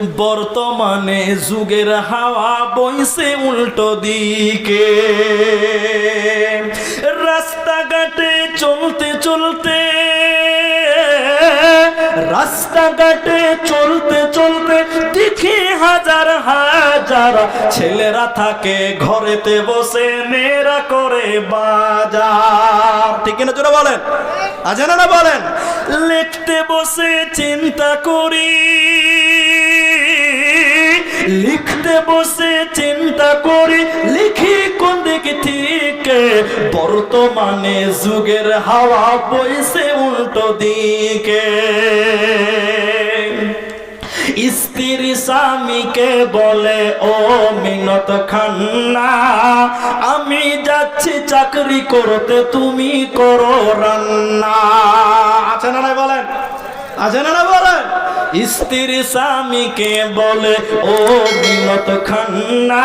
বর্তমানে যুগের হাওয়া বইছে উল্টো দিকে, রাস্তাঘাটে চলতে চলতে দেখি হাজার হাজার ছেলেরা থাকে ঘরেতে বসে, মেয়েরা করে বাজার। ঠিক কিনা জোরে বলেন, আজানা না বলেন। লিখতে বসে চিন্তা করি, লিখতে বসে চিন্তা করি, লিখি কোন দিকে থেকে, বর্তমানে যুগের হাওয়া বইছে উল্টো দিকে। স্ত্রী স্বামীকে বলে, ও মিনত খান্না, আমি যাচ্ছি চাকরি করতে, তুমি করো রান্না। আছে না নাই বলেন, আছে না বলেন। স্ত্রী স্বামীকে বলে, ও মিনত খান্না,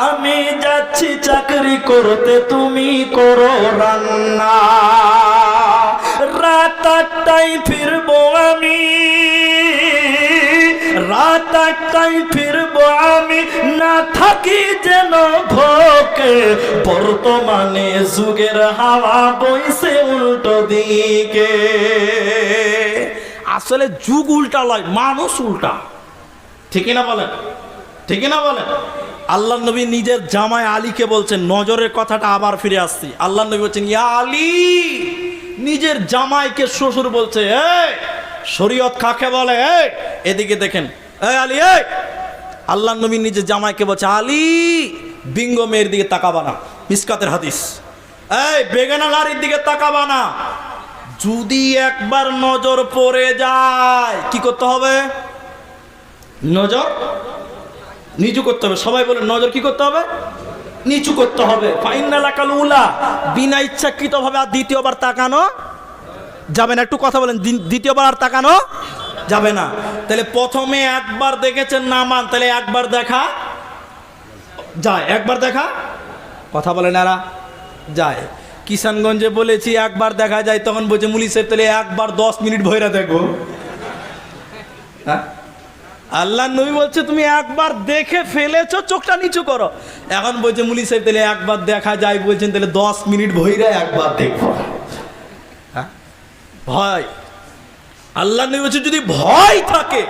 আমি যাচ্ছি চাকরি করতে, তুমি করো রান্না। রাত 8টায় ফিরবো আমি, রাত 8টায় ফিরবো আমি, না থাকি যেন ভোকে, বর্তমানে যুগের হাওয়া বইছে উল্টো দিকে। আসলে যুগ উল্টা লয়, মানুষ উল্টা। ঠিক না বলেন, ঠিক না বলেন। আল্লাহ নবী নিজের জামাই আলীকে বলছেন, নজরের কথাটা আবার ফিরে আসছি। আল্লাহ নবী বলছেন, ইয়া আলী, নিজের জামাইকে শ্বশুর বলছে, এই শরীয়ত কাকে বলে, এই এদিকে দেখেন, এই আলী, এই আল্লাহ নবী নিজের জামাইকে বলছে, আলী বিঙ্গ মেয়ের দিকে তাকাবা না, মিসকাতের হাদিস। এই বেগানা নারীর দিকে তাকাবা না, যদি একবার নজর পড়ে যায় কি করতে হবে? নজর নিচু করতে হবে। সবাই বলে নজর কি করতে হবে? নিচু করতে হবে। ফাইনালাকাল উলা, বিনা ইচ্ছাকৃত ভাবে আর দ্বিতীয়বার তাকানো যাবে না। একটু কথা বলেন, দ্বিতীয়বার আর তাকানো যাবে না। তাহলে প্রথমে একবার দেখেছেন না মান, তাহলে একবার দেখা যায়, একবার দেখা কথা বলেন এরা যায়। কিষানগঞ্জে বলেছি একবার দেখা যায়, তখন বলছে মুলি সাহেব তাহলে একবার 10 মিনিট ভৈরা দেখো। হ্যাঁ, আল্লাহ নবী বলছে তুমি একবার দেখে ফেলেছো, চোখটা নিচু করো। এখন বলছে মুলি সাহেব তাহলে একবার দেখা যায়, বলছেন তাহলে 10 মিনিট ভৈরা একবার দেখো। হ্যাঁ, ভয়। আল্লাহ নবী বলছে যদি ভয় থাকে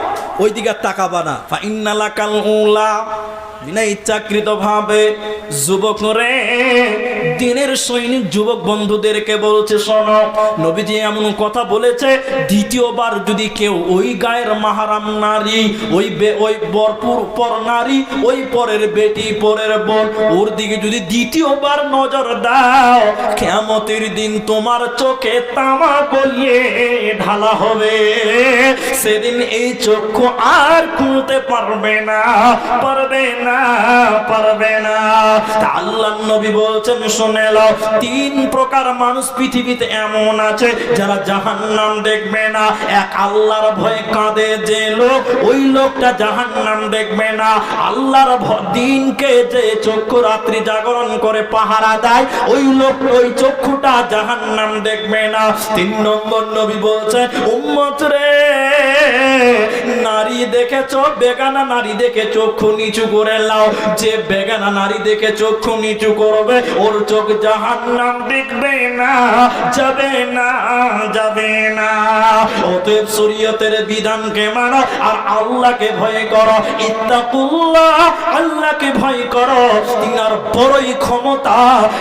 ওই দিকে তাকাবা না। ফাইনালাকাল উলা, বিনা ইচ্ছাকৃত ভাবে। যুবক রে, দিনের সৈনিক যুবক বন্ধুদেরকে বলছে, শোনো, নবীজি এমন কথা বলেছে, দ্বিতীয়বার যদি কেউ ওই গায়ের মাহারাম নারী, ওই বরপুর পর নারী, ওই পরের বেটি, পরের বোন, ওর দিকে যদি দ্বিতীয়বার নজর দাও, কিয়ামতের দিন তোমার চোখে তামা গলিয়ে ঢালা হবে। সেদিন এই চক্ষু আর খুলতে পারবে না, পারবে না, পারবে না। আল্লাহ নবী বলছেন, শুনে নাও, 3 প্রকার মানুষ পৃথিবীতে এমন আছে যারা জাহান্নাম দেখবে না। এক, আল্লাহর ভয়ে কাঁদে যে লোক, ওই লোকটা জাহান্নাম দেখবে না। আল্লাহর দিনকে যে চক্ষু রাত্রি জাগরণ করে পাহারা দেয়, ওই লোক, ওই চক্ষুটা জাহান্নাম দেখবে না। 3 নম্বর নবী বলছেন, উম্মত রে, নারী দেখেছো, বেগানা নারী দেখে চক্ষু নিচু করে লাও। যে বেগানা নারী দেখে চক্ষু নিচু করবে, ওর চোখ জাহান্নাম দেখবে না, যাবে না, যাবে না। অতএব শরীয়তের বিধানকে মানো আর আল্লাহকে ভয় করো। ইত্তাকুল্লাহ, আল্লাহকে ভয় করো। তিনার বড়ই ক্ষমতা,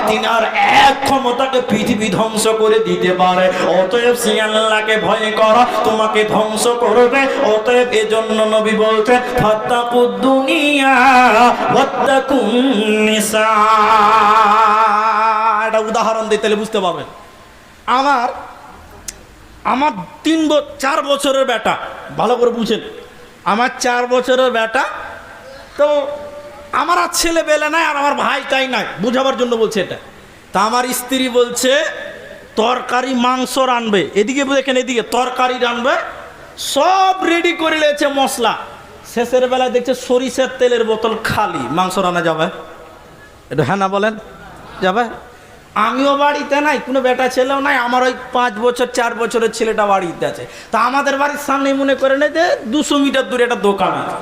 তিনার এক ক্ষমতাকে পৃথিবী ধ্বংস করে দিতে পারে। অতএব সে আল্লাহকে ভয় করো, তোমাকে ধ্বংস করবে। অতএব এজন্য নবী বলছেন, ফাত্তাকুদ দুনিয়া ওয়াত্তাকুন নিসা। এটা উদাহরণ দিতে বুঝতে পারবেন। আমার 4 বছরের বেটা, ভালো করে বুঝেন, আমার 4 বছরের বেটা। তো আমার আর ছেলে বেলে নাই, আর আমার ভাই তাই নাই, বুঝাবার জন্য বলছে এটা। তা আমার স্ত্রী বলছে তরকারি মাংস রানবে, এদিকে দেখেন, এদিকে তরকারি রানবে, সব রেডি করে নিয়েছে মশলা। শেষের বেলায় দেখছে সরিষার তেলের বোতল খালি। মাংস রান্না যাবে? এটা হ্যাঁ না বলেন, যাবে? আমিও বাড়িতে নাই, কোনো বেটা ছেলেও নাই, আমার ওই 5 বছর 4 বছরের ছেলেটা বাড়িতে আছে। তা আমাদের বাড়ির সামনে মনে করে নেই যে 200 মিটার দূরে একটা দোকান আছে,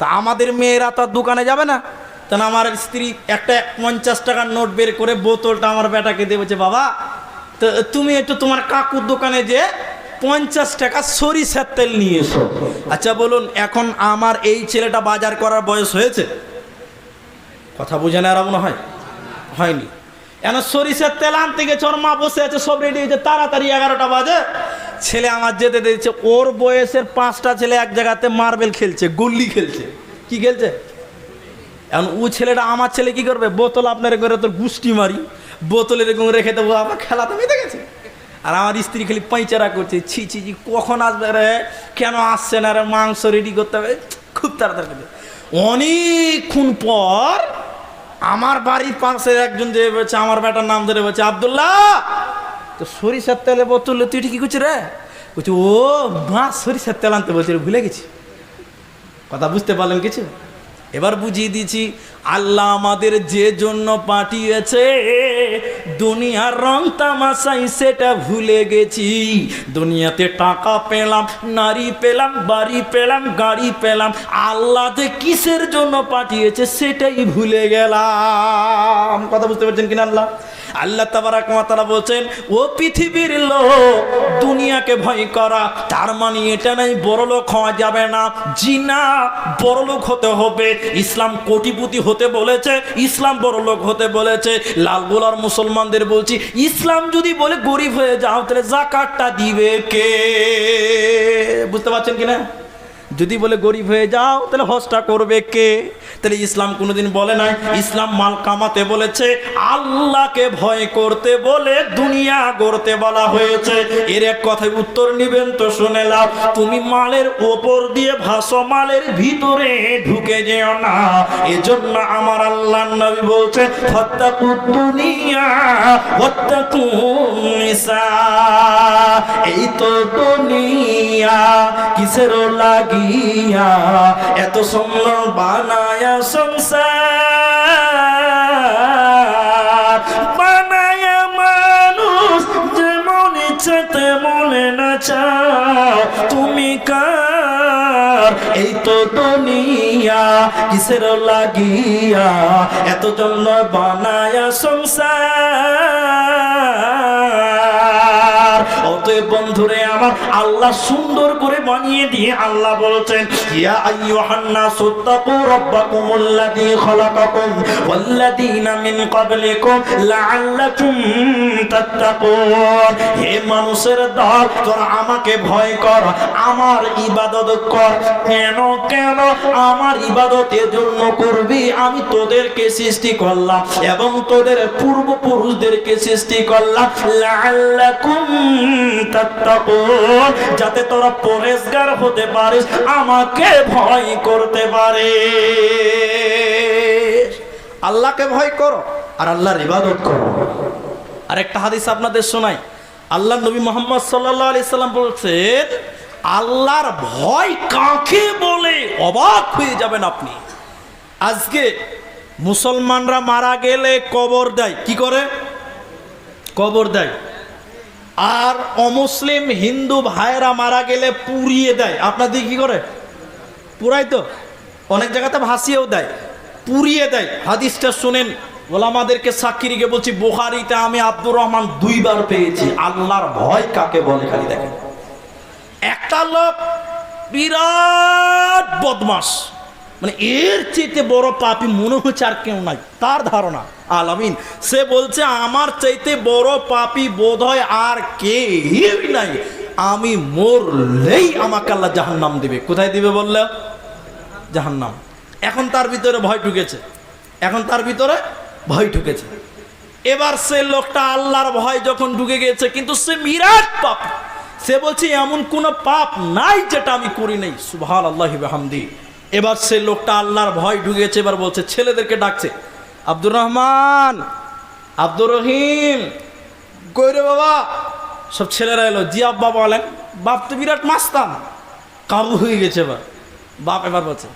তা আমাদের মেয়েরা তো আর দোকানে যাবে না। তখন আমার স্ত্রী একটা 50 টাকার নোট বের করে বোতলটা আমার বেটাকে দিয়ে বলছে, বাবা তো তুমি একটু তোমার কাকুর দোকানে যে 50 টাকা সরিষার তেল নিয়ে এসো। আচ্ছা বলুন, এখন আমার এই ছেলেটা বাজার করার বয়স হয়েছে? কথা বুঝে না আর মনে হয় হয়নি। এখন সরিষার তেল আনতে গেছে, ওর মা বসে আছে, সব রেডি হয়েছে, তাড়াতাড়ি 11টা বাজে। ছেলে আমার যেতে দিয়েছে, ওর বয়সের 5টা ছেলে এক জায়গাতে মার্বেল খেলছে, গুল্লি খেলছে। কি খেলছে? এখন ও ছেলেটা, আমার ছেলে কি করবে, বোতল আপনার ঘরে তোর গুষ্টি মারি, বোতলের এরকম রেখে দেবো, আমার খেলা তো মেতে গেছে। আর আমার স্ত্রী খালি পাইচারা করছে, ছি ছি ছি, কখন আসবে রে, কেন আসছে না রে, মাংস রেডি করতে হবে, খুব তাড়াতাড়ি। অনেকক্ষণ পর আমার বাড়ির পাশে একজন যে বলছে, আমার বেটার নাম ধরে বলছে, আব্দুল্লাহ তো সরিষার তেলে বোতল তুই এটা কি করছিস রে? বলছি, ও মা সরিষার তেল আনতে বলছে, ভুলে গেছি। কথা বুঝতে পারলেন কিছু? এবার বুঝিয়ে দিচ্ছি, আল্লাহ আমাদের যে জন্য পাঠিয়েছে, দুনিয়ার রং তামাশাই সেটা ভুলে গেছি। দুনিয়াতে টাকা পেলাম, নারী পেলাম, বাড়ি পেলাম, গাড়ি পেলাম, আল্লাহ যে কিসের জন্য পাঠিয়েছে সেটাই ভুলে গেলাম। কথা বুঝতে পারছেন কিনা? আল্লাহ তাবারাক ওয়া তাআলা বলছেন, ও পৃথিবীর লোক, দুনিয়াকে ভয় করা তার মানে এটা নাই বড়লোক হওয়া যাবে না। জি না, বড়লোক হতে হবে। ইসলাম কোটিপতি হতে বলেছে, ইসলাম বড়লোক হতে বলেছে। লালগোলার মুসলমানদের বলছি, ইসলাম যদি বলে গরিব হয়ে যাও, তাহলে যাকাতটা দিবে কে? বুঝতে পারছেন কিনা? যদি বলে গরিব হয়ে যাও, তাহলে হজটা করবে কে? তাহলে ইসলাম কোনোদিন বলে নাই। ইসলাম মাল কামাতে বলেছে, আল্লাহকে ভয় করতে বলে দুনিয়া গড়তে বলা হয়েছে। এর এক কথায় উত্তর নিবেন তো শুনে লাও। তুমি মালের ওপর দিয়ে ভাসো, মালের ভিতরে ঢুকে যেও না। এজন্য আমার আল্লাহর নবী বলছে, ফাত্তাকুদ দুনিয়া ওয়াত্তাকুন নিসা। এই তো দুনিয়া কিসের লাগিয়া এত সুন্দর বানায়া সংসার, বানায়া মানুষ যেমন ইচ্ছে তেমন নাচাও। তুমি কার? এই তো দুনিয়া কিসের লাগিয়া এত জন্য বানায়া সংসার। অতএব বন্ধুরে আমার, আল্লাহ সুন্দর করে বানিয়ে দিয়ে আল্লাহ বলছেন, ইয়া আইয়ুহান নাসু তাকু রাব্বাকুমুল্লাযী খালাকাকুম ওয়াল্লাযীনা মিন ক্বাবলিকুম লাআল্লাকুম তাত্তাকুন। হে মানুষের দল, তোরা আমাকে ভয় কর, আমার ইবাদত কর। কেন কেন আমার ইবাদতের জন্য করবি? আমি তোদেরকে সৃষ্টি করলাম এবং তোদের পূর্বপুরুষদেরকে সৃষ্টি করলাম, লাআল্লাকুম তাত্তাকুন, যাতে তোরা পরেজগার হতে পারিস, আমাকে ভয় করতে পারিস। আল্লাহকে ভয় করো আর আল্লাহর ইবাদত করো। আরেকটা হাদিস আপনাদের শোনাই। আল্লাহ নবী মুহাম্মদ সাল্লাল্লাহু আলাইহি সাল্লাম বলছেন, আল্লাহর ভয় কাকে বলে অবাক হয়ে যাবেন আপনি। আজকে মুসলমানরা মারা গেলে কবর দেয়। কি করে? কবর দেয়। আর অমুসলিম হিন্দু ভাইরা মারা গেলে পুড়িয়ে দেয়। আপনাদের কি করে? পুরাই তো, অনেক জায়গাতে ভাসিয়েও দেয়, পুড়িয়ে দেয়। হাদিসটা শুনেন, ওলামাদেরকে সাক্ষী রেখে বলছি, বুখারীতে আমি আব্দুর রহমান 2 বার পেয়েছি। আল্লাহর ভয় কাকে বলে খালি দেখেন। একটা লোক বিরাট বদমাস, মানে এর চাইতে বড় পাপী মনে হচ্ছে আর কেউ নাই, তার ধারণা। আলামিন সে বলছে, আমার চাইতে বড় পাপী বোধ হয় আর কেউই নাই, আমি মরলেই আমাকে আল্লাহ জাহান্নাম দিবে। কোথায় দিবে বললে? জাহান্নাম। এখন তার ভিতরে ভয় ঢুকেছে, এখন তার ভিতরে ভয় ঢুকেছে। এবার সে লোকটা আল্লাহর ভয় যখন ঢুকে গেছে, কিন্তু সে বিরাট পাপ। সে বলছে, এমন কোন পাপ নাই যেটা আমি করি নাই। সুবহানাল্লাহি ওয়া বিহামদি। এবার সে লোকটা আল্লাহর ভয় ঢুকেছে, এবার বলছে, ছেলেদেরকে ডাকছে, আব্দুর রহমান, আব্দুর রহিম, কই রে বাবা? সব ছেলেরা এলো। জি আব্বা বলেন। বাপ তো বিরাট মাস্তান, কাবু হয়ে গেছে। এবার বাপ এবার বলছে,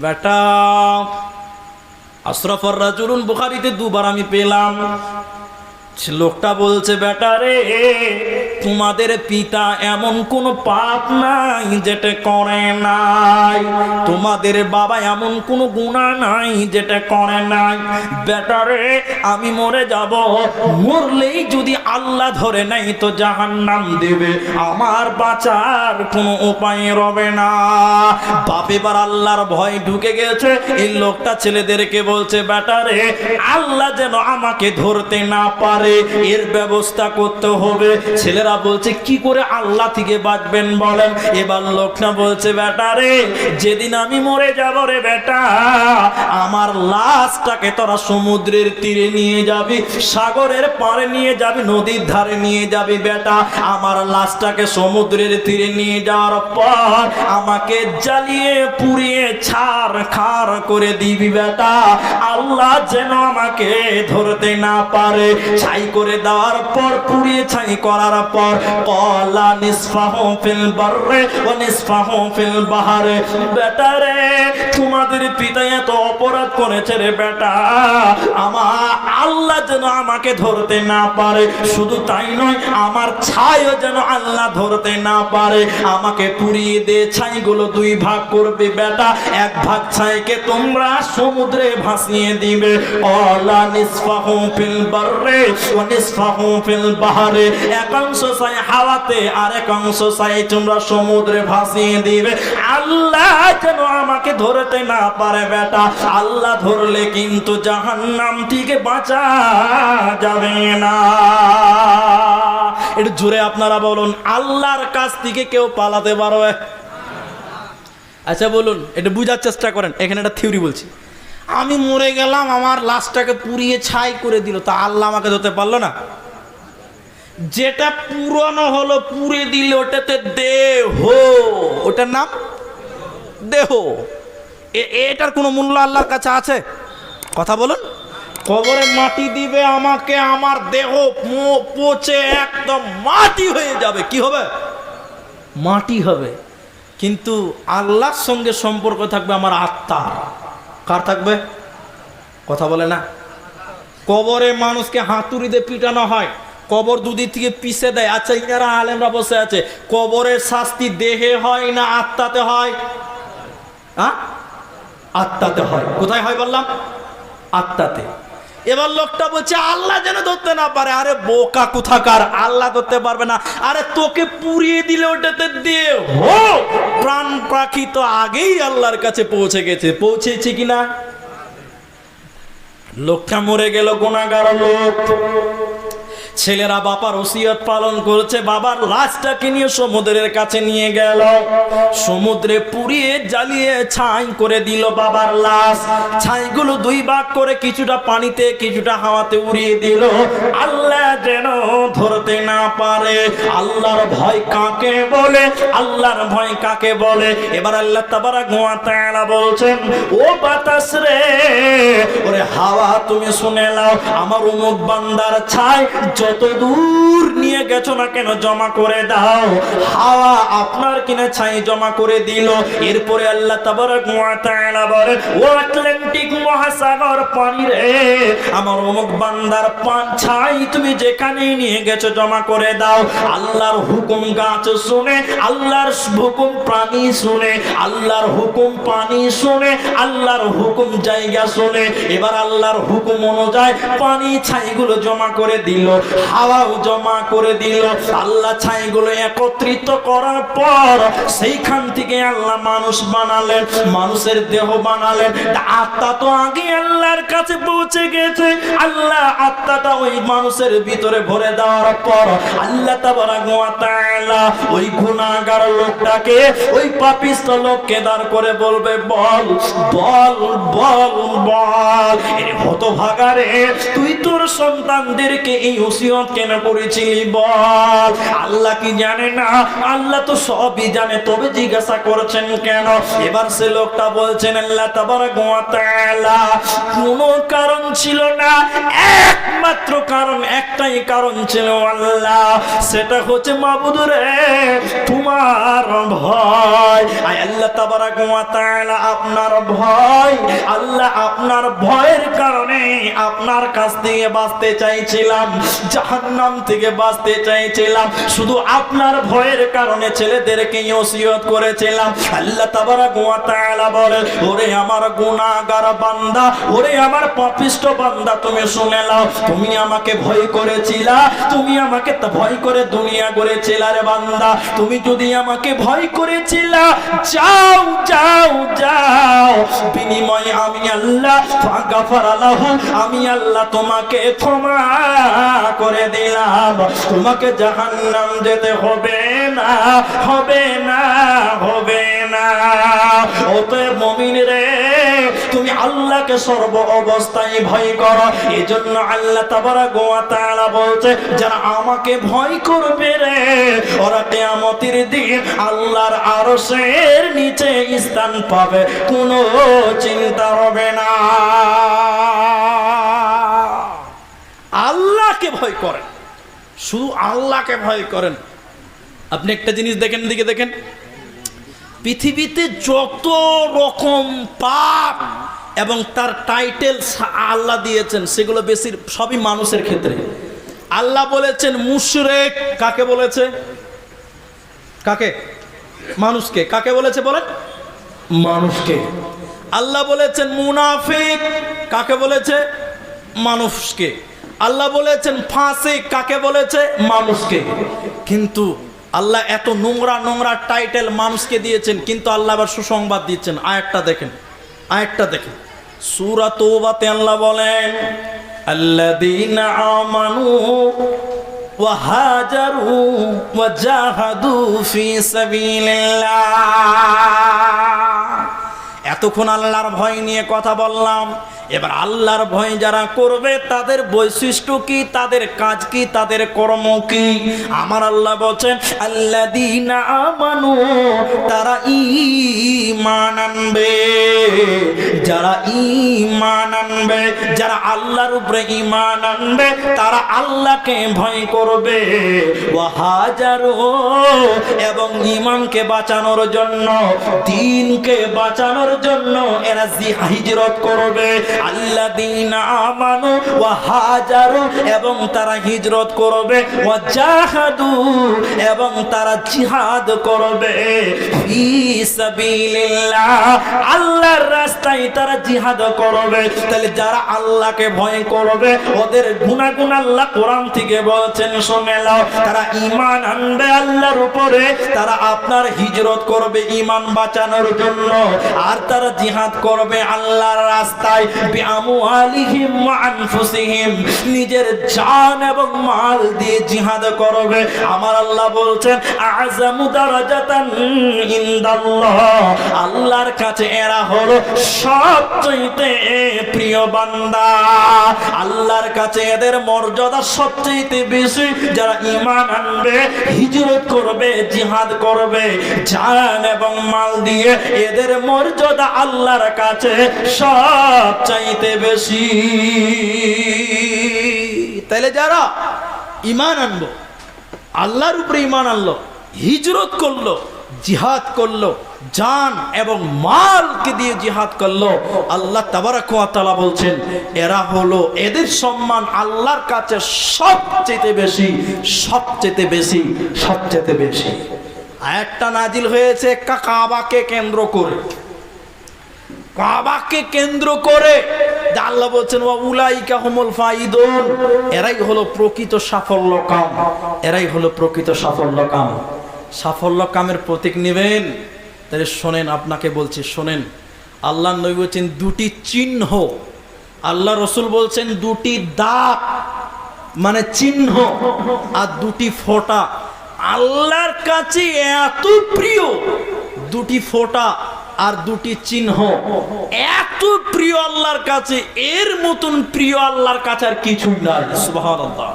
বেটা আশরাফুর রাজুলুন, বুখারীতে 2 বার আমি পেলাম। লোকটা বলছে, বেটা রে, তোমাদের পিতা এমন কোন পাপ নাই যেটা করে নাই, তোমাদের বাবা এমন কোন গুনাহ নাই যেটা করে নাই। বেটা রে, আমি মরে যাব, মরলেই যদি আল্লাহ ধরে নাই তো জাহান্নাম দেবে, আমার বাঁচার কোনো উপায় রবে না। বাপ এবার আল্লাহর ভয় ঢুকে গেছে। এই লোকটা ছেলেদেরকে বলছে, বেটা রে, আল্লাহ যেন আমাকে ধরতে না পারে, এর ব্যবস্থা করতে হবে। ছেলেরা বলছে, কি করে আল্লাহ থেকে বাঁচবেন বলেন? এবার লোকটা বলছে, বেটা রে, যেদিন আমি মরে যাব রে বেটা, আমার লাশটাকে তোরা সমুদ্রের তীরে নিয়ে যাবি, সাগরের পাড়ে নিয়ে যাবি, নদীর ধারে নিয়ে যাবি বেটা। আমার লাশটাকে সমুদ্রের তীরে নিয়ে যাওয়ার পর আমাকে জ্বালিয়ে পুড়িয়ে ছারখার করে দিবি বেটা, আল্লাহ যেন আমাকে ধরতে না পারে। ছাই করে দেওয়ার পর, পুড়িয়ে ছাই করার পর, কলা নিসফাহু ফিল বাররে ওয়া নিসফাহু ফিল বাহরে। বেটা রে, তোমাদের পিতা এত অপরাধ করেছে রে বেটা, আমার আল্লাহ যেন আমাকে ধরতে না পারে। শুধু তাই নয়, আমার ছাইও যেন আল্লাহ ধরতে না পারে। আমাকে পুড়িয়ে দে, ছাইগুলো দুই ভাগ করবে বেটা, এক ভাগ ছাইকে তোমরা সমুদ্রে ভাসিয়ে দিবে। কলা নিসফাহু ফিল বাররে ওয়া নিসফাহু ফিল বাহরে, এক অংশ ছাই হাওয়াতে আর এক অংশ ছাই তোমরা সমুদ্রে ভাসিয়ে দিবে। আল্লাহ যেন আমাকে ধরতে না পারে বেটা, আল্লাহ ধরলে কিন্তু জাহান্নাম থেকে বাঁচা যাবে না। একটু জোরে আপনারা বলুন, আল্লাহর কাছ থেকে কেউ পালাতে পারবে? আচ্ছা বলুন, এটা বুঝার চেষ্টা করেন। এখানে একটা থিওরি বলছি, আমি মরে গেলাম, আমার লাশটাকে পুড়িয়ে ছাই করে দিল, তা আল্লাহ আমাকে ধরতে পারলো না? যেটা পুরানো হলো, পুড়ে দিল, ওটাতে দেহ, ওটার নাম দেহ। এটার কোনো মূল্য আল্লাহর কাছে আছে? কথা বলুন। কবরে মাটি দিবে আমাকে, আমার দেহ পচে একদম মাটি হয়ে যাবে। কি হবে? মাটি হবে। কিন্তু আল্লাহর সঙ্গে সম্পর্ক থাকবে আমার আত্মা। কার থাকবে? কথা বলে না। কবরে মানুষকে হাতুড়ি দিয়ে পিটানো হয়, কবর দুদিক থেকে পিষে দেয়। আচ্ছা, ইনারা আলেমরা বসে আছে, কবরের শাস্তি দেহে হয় না আত্মাতে হয়? আত্মাতে হয়। কোথায় হয় বললাম? আত্মাতে। এবার লোকটা বলছে, আল্লাহ যেন ধরতে না পারে। আরে বোকা কোথাকার, আল্লাহ ধরতে পারবে না? আরে তোকে পুড়িয়ে দিলে ওটাতে দেহ, প্রাণ পাখি তো আগেই আল্লাহর কাছে পৌঁছে গেছে। পৌঁছেছে কিনা? লোকটা মরে গেল, গুনাহগার লোক। ছেলেরা বাবার ওসিয়ত পালন করছে, বাবার লাশটাকে নিয়ে সমুদ্রের কাছে নিয়ে গেল, সমুদ্রে পুড়িয়ে জ্বালিয়ে ছাই করে দিল বাবার লাশ। ছাইগুলো দুই ভাগ করে, কিছুটা পানিতে কিছুটা হাওয়াতে উড়িয়ে দিল, আল্লাহ যেন ধরতে না পারে। আল্লাহর ভয় কাকে বলে? আল্লাহর ভয় কাকে বলে? এবার আল্লাহ তাবারাক ওয়া তাআলা বলছেন, ও বাতাস রে, ওরে হাওয়া, তুমি শুনে নাও, আমার উম্মত বান্দার ছাই যত দূর নিয়ে গেছো না কেন জমা করে দাও। হাওয়া আপনার কিনা ছাই জমা করে দিল। এরপরে আল্লাহ তাবারাক ওয়া তাআলা বলেন, ও আটলান্টিক মহাসাগর পানি রে, আমার অমুক বান্দার ছাই তুমি যেখানে নিয়ে গেছো জমা করে দাও। আল্লাহর হুকুম গাছ শুনে, আল্লাহর হুকুম প্রাণী শুনে, আল্লাহর হুকুম পানি শুনে, আল্লাহর হুকুম জায়গা শুনে। এবার আল্লাহর হুকুম অনুযায়ী পানি ছাইগুলো জমা করে দিল, হাওয়াও জমা করে দিল। আল্লাহ ছাইগুলো একত্রিত করার পর সেইখান থেকে আল্লাহ মানুষ বানালেন, মানুষের দেহ বানালেন। আত্মা তো আগে আল্লাহর কাছে পৌঁছে গেছে। আল্লাহ আত্মাটা ওই মানুষের ভিতরে ভরে দেওয়ার পর আল্লাহ তাবারাক ওয়া তাআলা ওই গুনাহগার লোকটাকে, ওই পাপিষ্ঠ লোককে দাঁড় করে বলবে, বল বল বল বল। এর হতভাগারে, তুই তোর সন্তানদেরকে এই ওসিয়ত কেন করেছিলি বল? আল্লাহ কি জানে না? আল্লাহ তো সবই জানে, তবে জিজ্ঞাসা করছেন কেন? এবার সে লোকটা বলছেন আল্লাহ তাবারাক ওয়া তাআলা কোনো কারণ ছিল না, একমাত্র কারণ, একটাই কারণ ছিল আল্লাহ, সেটা হচ্ছে মাবুদ রে তোমার ভয়। আয় আল্লাহ তাবারাক ওয়া তাআলা আপনার ভয়, আল্লাহ আপনার ভয়ের কারণে আপনার কাছ থেকে বাঁচতে চাইছিলাম, জাহান্নাম থেকে বাঁচতে চাইছিলাম, শুধু আপনার ভয়ের কারণে ছেলেদেরকে ওসিয়ত করেছিলাম। আল্লাহ তাবারাক ওয়া তাআলা বলে, ওরে আমার গুনাহগার বান্দা, ওরে আমার পাপিষ্ঠ বান্দা, তুমি শুনে নাও, তুমি আমাকে ভয় করেছিলা, তুমি আমাকে ভয় করে দুনিয়া গড়েছিলা রে বান্দা। তুমি যদি আমাকে ভয় করেছিলা, যাও যাও যাও, বিনিময়ে আমি আল্লাহ ফাগাফারা লাহু, আমি আল্লাহ তোমাকে ক্ষমা করে দিলাম, তোমাকে জাহান্নাম যেতে হবে না, হবে না, হবে না। অতএব মুমিন রে, তুমি আল্লাহকে সর্ব অবস্থায় ভয় করো। এজন্য আল্লাহ তাবারাক ওয়া তাআলা বলছে, যারা আমাকে ভয় করবে রে, ওরা কিয়ামতের দিন আল্লাহর আরশের নিচে স্থান পাবে, কোনো চিন্তা হবে না। আল্লাহকে ভয় করেন, শুধু আল্লাহকে ভয় করেন। আপনি একটা জিনিস দেখেন, দিকে দেখেন, পৃথিবীতে যত রকম পাপ এবং তার টাইটেল আল্লাহ দিয়েছেন, সেগুলো বেশি সবই মানুষের ক্ষেত্রে। আল্লাহ বলেছেন মুশরিক, কাকে বলেছে? কাকে? মানুষকে। কাকে বলেছে বলেন? মানুষকে। আল্লাহ বলেছেন মুনাফিক, কাকে বলেছে? মানুষকে। আল্লাহ বলেছেন ফাসিক, কাকে বলেছে? মানুষকে। কিন্তু আল্লাহ এত নোংরা নোংরা টাইটেল মানুষকে দিয়েছেন, কিন্তু আল্লাহ আবার সুসংবাদ দিচ্ছেন। আয়াতটা দেখেন, আয়াতটা দেখেন, সূরা তওবাতে আল্লাহ বলেন, আল্লাযীনা আমানু ওয়া হাজারু ওয়া জাহাদু ফি সাবিলিল্লাহ। এতক্ষণ আল্লাহর ভয় নিয়ে কথা বললাম, এবার আল্লাহর ভয় যারা করবে তাদের বৈশিষ্ট্য কি, তাদের কাজ কি, তাদের কর্ম কি? আমার আল্লাহ বলছেন আল্লাযীনা আমানু, তারা ঈমান আনবে, যারা ঈমান আনবে, যারা আল্লাহর উপরে ঈমান আনবে, তারা আল্লাহকে ভয় করবে। ওয়া হাজারু, এবং ঈমানকে বাঁচানোর জন্য, দ্বীনকে বাঁচানোর জন্য এরা হিজরত করবে। আল্লাযীনা আমানু ওয়া হাজারু, এবং তারা হিজরত করবে, ওয়া জাহাদু, এবং তারা জিহাদ করবে, ফি সাবিলিল্লাহ, আল্লাহর রাস্তায় তারা জিহাদ করবে। তাহলে যারা আল্লাহকে ভয় করবে, ওদের গুনাহগুন আল্লাহ কোরআন থেকে বলছেন, শুনে নাও, তারা ঈমান আনবে আল্লাহর উপরে, তারা আপনার হিজরত করবে ঈমান বাঁচানোর জন্য, আর তারা জিহাদ করবে আল্লাহর রাস্তায়, বিআমওয়ালিহিম ওয়া আনফুসিহিম, নিজের জান এবং মাল দিয়ে জিহাদ করবে। আমার আল্লাহ বলছেন আযমু দারাজাতান ইনদাল্লাহ, আল্লাহর কাছে এরা হলো সবচেয়ে প্রিয় বান্দা, আল্লাহর কাছে এদের মর্যাদা সবচেয়ে বেশি। যারা ঈমান আনবে, হিজরত করবে, জিহাদ করবে, জান এবং মাল দিয়ে, এদের মর্যাদা আল্লাহর কাছে সবচাইতে বেশি। তাহলে যারা ঈমান আনলো, আল্লাহর উপরে ঈমান আনলো, হিজরত করলো, জিহাদ করলো, জান এবং মালকে দিয়ে জিহাদ করলো, আল্লাহ তাবারাক ওয়া তাআলা বলছেন এরা হলো, এদের সম্মান আল্লাহর কাছে সবচেয়ে বেশি, সবচেয়ে বেশি, সবচেয়ে বেশি। আয়াতটা নাজিল হয়েছে কাবাকে কেন্দ্র করে, কাবাকে কেন্দ্র করে। আল্লাহ বলছেন ওয়া উলাইকা হুমুল ফাইদুন, এরাই হলো প্রকৃত সাফল্যকাম, এরাই হলো প্রকৃত সাফল্যকাম। সাফল্যকামের প্রতীক নেবেন, তাহলে শোনেন, আপনাকে বলছি শোনেন। আল্লাহ নবী বলছেন দুটি চিহ্ন, আল্লাহ রসুল বলছেন দুটি দাগ মানে চিহ্ন, আর দুটি ফোঁটা আল্লাহর কাছে এত প্রিয়। দুটি ফোঁটা আর দুটি চিহ্ন এত প্রিয় আল্লাহর কাছে, এর মতন প্রিয় আল্লাহর কাছে আর কিছুই নাই। সুবহানাল্লাহ।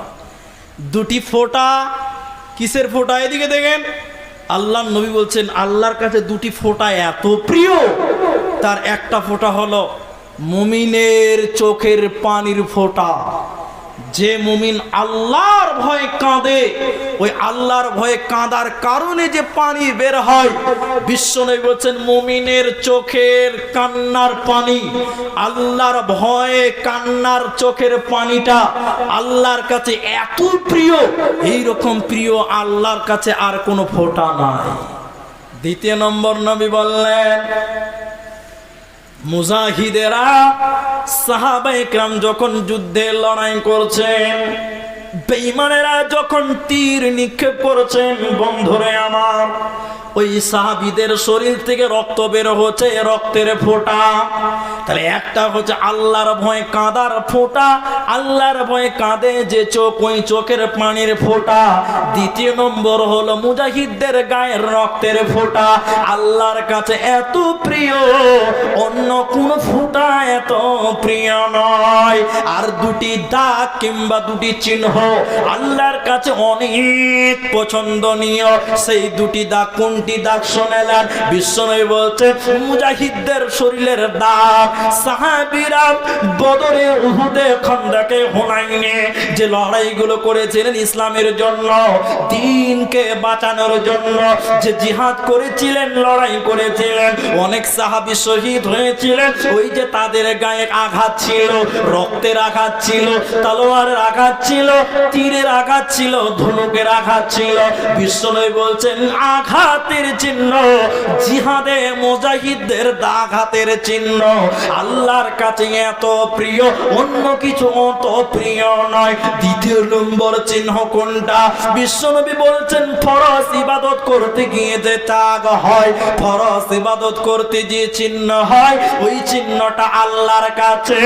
দুটি ফোঁটা, কিসের ফোঁটা? এদিকে দেখেন, আল্লাহর নবী বলছেন আল্লাহর কাছে দুটি ফোঁটা এত প্রিয়, তার একটা ফোঁটা হলো মুমিনের চোখের পানির ফোঁটা। যে মুমিন আল্লাহর ভয়ে কাঁদে, ওই আল্লাহর ভয়ে কাঁদার কারণে যে পানি বের হয়, বিশ্বনবী বলছেন মুমিনের চোখের কান্নার পানি, আল্লাহর ভয়ে কান্নার চোখের পানিটা আল্লাহর কাছে এত প্রিয়, এই রকম প্রিয় আল্লাহর কাছে আর কোনো ফোঁটা নাই। দ্বিতীয় নম্বর নবী বললেন মুজাহিদেরা, সাহাবায়ে কেরাম যখন যুদ্ধে লড়াই করছেন, বেঈমানেরা যখন তীর নিক্ষেপ করছেন, বন্ধুরে আমার, ওই সাহাবীদের শরীর থেকে রক্ত বের হচ্ছে, রক্তের ফোঁটা। তাহলে একটা হচ্ছে আল্লাহর ভয়ে কাঁদার ফোঁটা, আল্লাহর ভয়ে কাঁদে যে চোখ, ওই চোখের পানির ফোঁটা। দ্বিতীয় নম্বর হলো মুজাহিদদের গায়ের রক্তের ফোঁটা আল্লাহর কাছে এত প্রিয়, অন্য কোন ফোঁটা এত প্রিয় নয়। আর দুটি দাগ কিংবা দুটি চিহ্ন আল্লাহর কাছে অনেক পছন্দনীয়। সেই দুটি দাগ কোনটি দাগ শুনেলেন? বিশ্বনবী বলছেন মুজাহিদদের শরীরের দাগ। সাহাবীরা বদরে, উহুদে, খন্দকে, হুনাইনে যে লড়াইগুলো করেছিলেন ইসলামের জন্য, দ্বীনকে বাঁচানোর জন্য, যে জিহাদ করেছিলেন, লড়াই করেছিলেন, অনেক সাহাবী শহীদ হয়েছিলেন। ওই যে তাদের গায়ে আঘাত ছিল, রক্তের আঘাত ছিল, তলোয়ারের আঘাত ছিল, তীরের আঘাত ছিল, ধনুকের আঘাত ছিল। বিশ্বনবী বলছেন আঘাতের চিহ্ন, জিহাদে মুজাহিদদের আঘাতের চিহ্ন আল্লাহর কাছে এত প্রিয়, অন্য কিছু অত প্রিয় নয়। দ্বিতীয় নম্বর চিহ্ন কোনটা? বিশ্বনবী বলছেন ফরজ ইবাদত করতে গিয়ে যে ত্যাগ হয়, ফরজ ইবাদত করতে যে চিহ্ন হয়, ওই চিহ্নটা আল্লাহর কাছে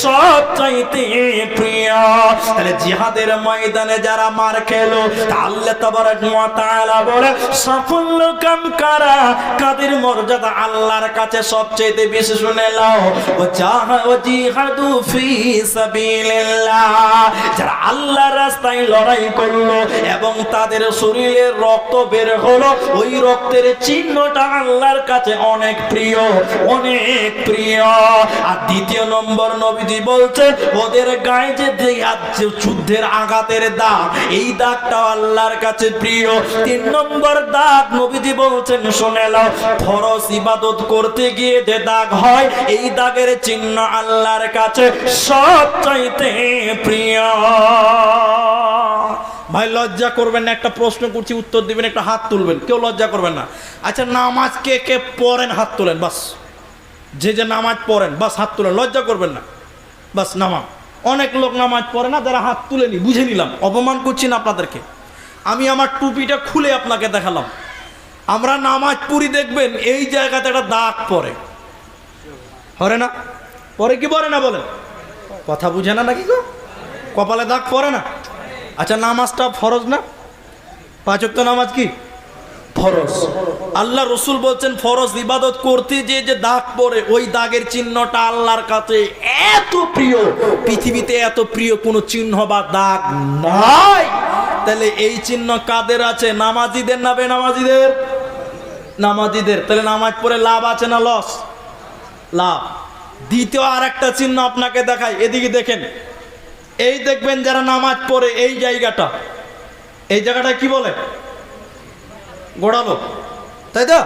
সবচাইতে প্রিয়। তাহলে জিহাদের ময়দানে যারা মার খেলো, আল্লাহ তাবারক ওয়া তাআলা বলে সাফল্য কাম কারা, কাদের মর্যাদা আল্লাহর কাছে সবচেয়ে বেশি শুনে নাও, ও জিহাদু ফি সাবিলিল্লাহ, যারা আল্লাহর রাস্তায় লড়াই করলো এবং তাদের শরীরের রক্ত বের হলো, ওই রক্তের চিহ্নটা আল্লাহর কাছে অনেক প্রিয়, অনেক প্রিয়। আর দ্বিতীয় নম্বর নবীজি বলছেন ওদের গায়ে যে যুদ্ধের আঘাতের দাগ, এই দাগটা আল্লাহর কাছে প্রিয়। তিন নম্বর দাগ নবীজি বলছেন শুনে নাও, ফরজ ইবাদত করতে গিয়ে যে দাগ হয়, এই দাগের চিহ্ন আল্লাহর কাছে সবচাইতে প্রিয়। ভাই লজ্জা করবেন না, একটা প্রশ্ন করছি উত্তর দিবেন, একটা হাত তুলবেন, কেউ লজ্জা করবেন না। আচ্ছা নামাজ কে কে পড়েন হাত তোলেন, বাস। যে যে নামাজ পড়েন বাস হাত তুলেন, লজ্জা করবেন না, বাস। নামাজ অনেক লোক নামাজ পড়ে না, যারা হাত তুলেনি, বুঝে নিলাম, অপমান করছি না আপনাদেরকে। আমি আমার টুপিটা খুলে আপনাকে দেখালাম। আমরা নামাজ পড়ি, দেখবেন এই জায়গাতে একটা দাগ পড়ে, পড়ে না? পরে কি পড়ে না বলেন? কথা বুঝে না নাকি গো? কপালে দাগ পড়ে না? আচ্ছা নামাজটা ফরজ না? 5 ওয়াক্ত নামাজ কি ফরজ? আল্লাহ রসুল বলছেন ফরজ ইবাদত করতে যে যে দাগ পড়ে, ওই দাগের চিহ্নটা আল্লাহর কাছে এত প্রিয়, পৃথিবীতে এত প্রিয় কোনো চিহ্ন বা দাগ নাই। তাহলে এই চিহ্ন কাদের আছে? নামাজিদের না বেনামাজিদের? নামাজিদের। তাহলে নামাজ পড়ে লাভ আছে না লস? লাভ। দ্বিতীয় আর একটা চিহ্ন আপনাকে দেখাই, এদিকে দেখেন। এই দেখবেন যারা নামাজ পড়ে, এই জায়গাটা, এই জায়গাটা কি বলে? গোড়ালো, তাই তো?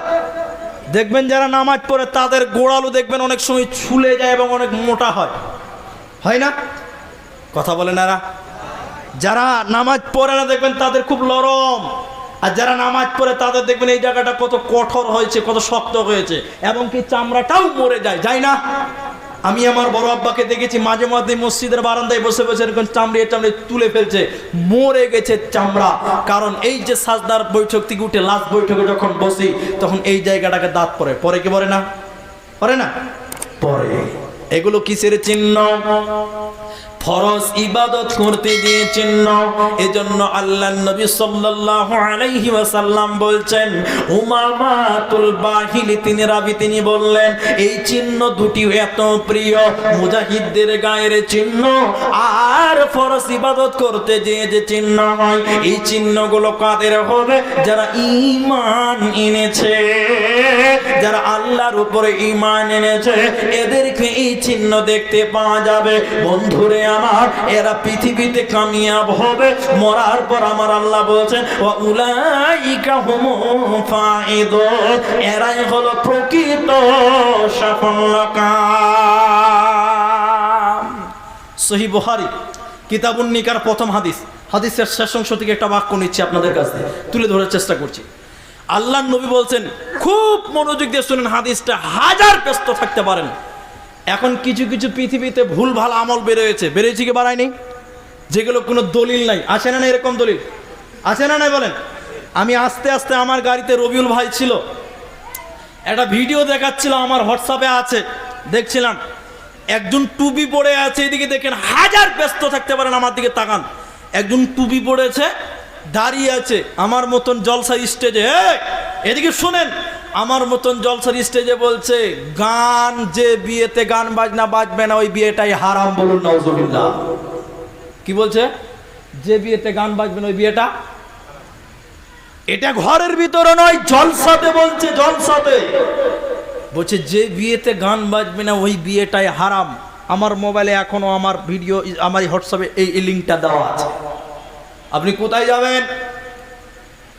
দেখবেন যারা নামাজ পড়ে তাদের গোড়ালো দেখবেন অনেক সময় ছুলে যায় এবং অনেক মোটা হয়, হয় না? কথা বলে না? যারা নামাজ পড়ে না দেখবেন তাদের খুব নরম, আর যারা নামাজ পড়ে তাদের দেখবেন এই জায়গাটা কত কঠোর হয়েছে, কত শক্ত হয়েছে, এবং কি চামড়াটাও মরে যায়, যায় না? আমি আমার বড় আব্বাকে দেখেছি মাঝে মাঝে মসজিদের বারান্দায় বসে বসে এরকম চামড়িয়ে চামড়িয়ে তুলে ফেলছে, মরে গেছে চামড়া। কারণ এই যে সাজদার বৈঠক থেকে উঠে লাস্ট বৈঠকে যখন বসি, তখন এই জায়গাটাকে দাঁত পড়ে, পরে কি পড়ে না? পড়ে না? পরে। এগুলো কিসের চিহ্ন? ফরজ ইবাদত করতে দিয়ে চিহ্ন। এজন্য আল্লাহর নবী সাল্লাল্লাহু আলাইহি ওয়াসাল্লাম বলছেন, উমামাতুল বাহিলি তিনি বললেন, এই চিহ্ন দুটি এত প্রিয় মুজাহিদদের গায়ের চিহ্ন আর ফরজ ইবাদত করতে গিয়ে যে চিহ্ন হয়, এই চিহ্নগুলো কাদের হবে? যারা ঈমান এনেছে, যারা আল্লাহর উপরে ঈমান এনেছে, এদেরকে এই চিহ্ন দেখতে পাওয়া যাবে। বন্ধুরে আমার, এরা পৃথিবীতে কামিয়াব হবে, মরার পর আমার আল্লাহ বলছেন ওয়া উলাইকা হুমুল ফাইদুন, এরাই হলো প্রকৃত সফলকাম। সহিহ বুখারী কিতাবুন নিকার প্রথম হাদিসের শেষ অংশ থেকে একটা বাক্য নিচ্ছি আপনাদের কাছে, তুলে ধরার চেষ্টা করছি। আল্লাহর নবী বলছেন, খুব মনোযোগ দিয়ে শুনেন হাদিসটা, হাজার ব্যস্ত থাকতে পারেন। এখন কিছু কিছু পৃথিবীতে ভুল ভাল আমল বেরোয়েছে কি বাড়ায়নি? যেগুলো কোনো দলিল নাই, আছে না? এরকম দলিল আছে না? নাই বলেন। আমি আস্তে আস্তে আমার গাড়িতে রবিউল ভাই ছিল, একটা ভিডিও দেখাচ্ছিল, আমার হোয়াটসঅ্যাপে আছে, দেখছিলাম একজন টুপি পরে আছে, এদিকে দেখেন, হাজার ব্যস্ত থাকতে পারেন, আমার দিকে তাকান, একজন টুপি পরেছে, দাঁড়িয়ে আছে আমার মতন জলসার স্টেজে, এদিকে শোনেন, আমার মতন জলসার স্টেজে বলছে, গান, যে বিয়েতে গান বাজনা বাজবে না ওই বিয়েটাই হারাম, বলুন নাউজুবিল্লাহ। কি বলছে? যে বিয়েতে গান বাজবে না ওই বিয়েটা, এটা ঘরের ভিতরে নয়, জলসাতে বলছে, জলসাতে বলছে যে বিয়েতে গান বাজবে না ওই বিয়েটাই হারাম। আমার মোবাইলে এখনো আমার ভিডিও, আমার হোয়াটসঅ্যাপে এই লিঙ্কটা দেওয়া আছে। আপনি কোথায় যাবেন?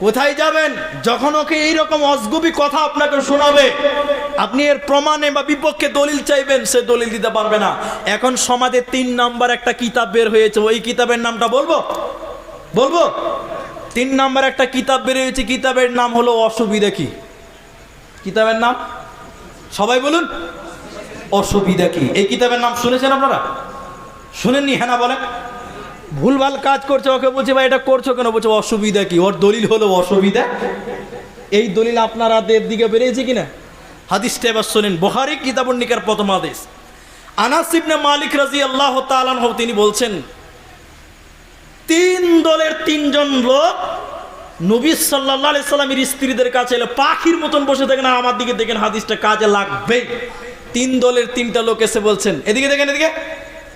কোথায় যাবেন? যখন ওকে এইরকম অজগবি কথা আপনাকে শোনাবে, আপনি এর প্রমাণে বা বিপক্ষে দলিল চাইবেন, সে দলিল দিতে পারবে না। এখন সমাজে 3 নাম্বার একটা কিতাব বের হয়েছে, ওই কিতাবের নামটা বলবো? 3 নাম্বার একটা কিতাব বের হয়েছে, কিতাবের নাম হলো অসুবিধা। কি কিতাবের নাম? সবাই বলুন, অসুবিধা কি? এই কিতাবের নাম শুনেছেন আপনারা? শুনেননি? হ্যাঁ না বলেন। ভুলভাল কাজ করছে, ওকে বলছে ভাই এটা করছো কেন? বলছে অসুবিধা কি? ওর দলিল হলো অসুবিধা। এই দলিল আপনাদের দিকে বেরিয়েছে কিনা? হাদিসটা এবার শোনেন, বুখারী কিতাবুন নিকার প্রথম হাদিস। আনাস ইবনে মালিক রাদিয়াল্লাহু তাআলা আনহু তিনি বলছেন, 3 দলের 3 জন লোক নবী সাল্লাল্লাহু আলাইহি সাল্লামের স্ত্রীদের কাছে এলো, পাখির মতন বসে দেখেন, আমার দিকে দেখেন, হাদিসটা কাজে লাগবে। 3 দলের 3টা লোক এসে বলছেন, এদিকে দেখেন, এদিকে,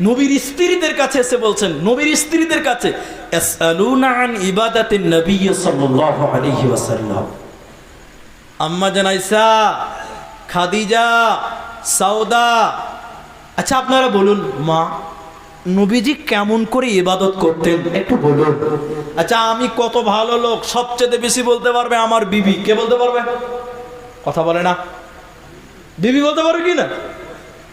নবীর স্ত্রীদের কাছে এসে বলছেন, নবীর স্ত্রীদের কাছে, ইয়াসআলুনা আন ইবাদাতিন নবী সাল্লাল্লাহু আলাইহি ওয়াসাল্লাম। আম্মা জান আয়েশা, খাদিজা, সাউদা, আচ্ছা আপনারা বলুন, মা নবীজি কেমন করে ইবাদত করতেন একটু বলুন। আচ্ছা আমি কত ভালো লোক, সবচেয়ে বেশি বলতে পারবে আমার বিবি। কে বলতে পারবে? কথা বলে না, বিবি বলতে পারবে কি না?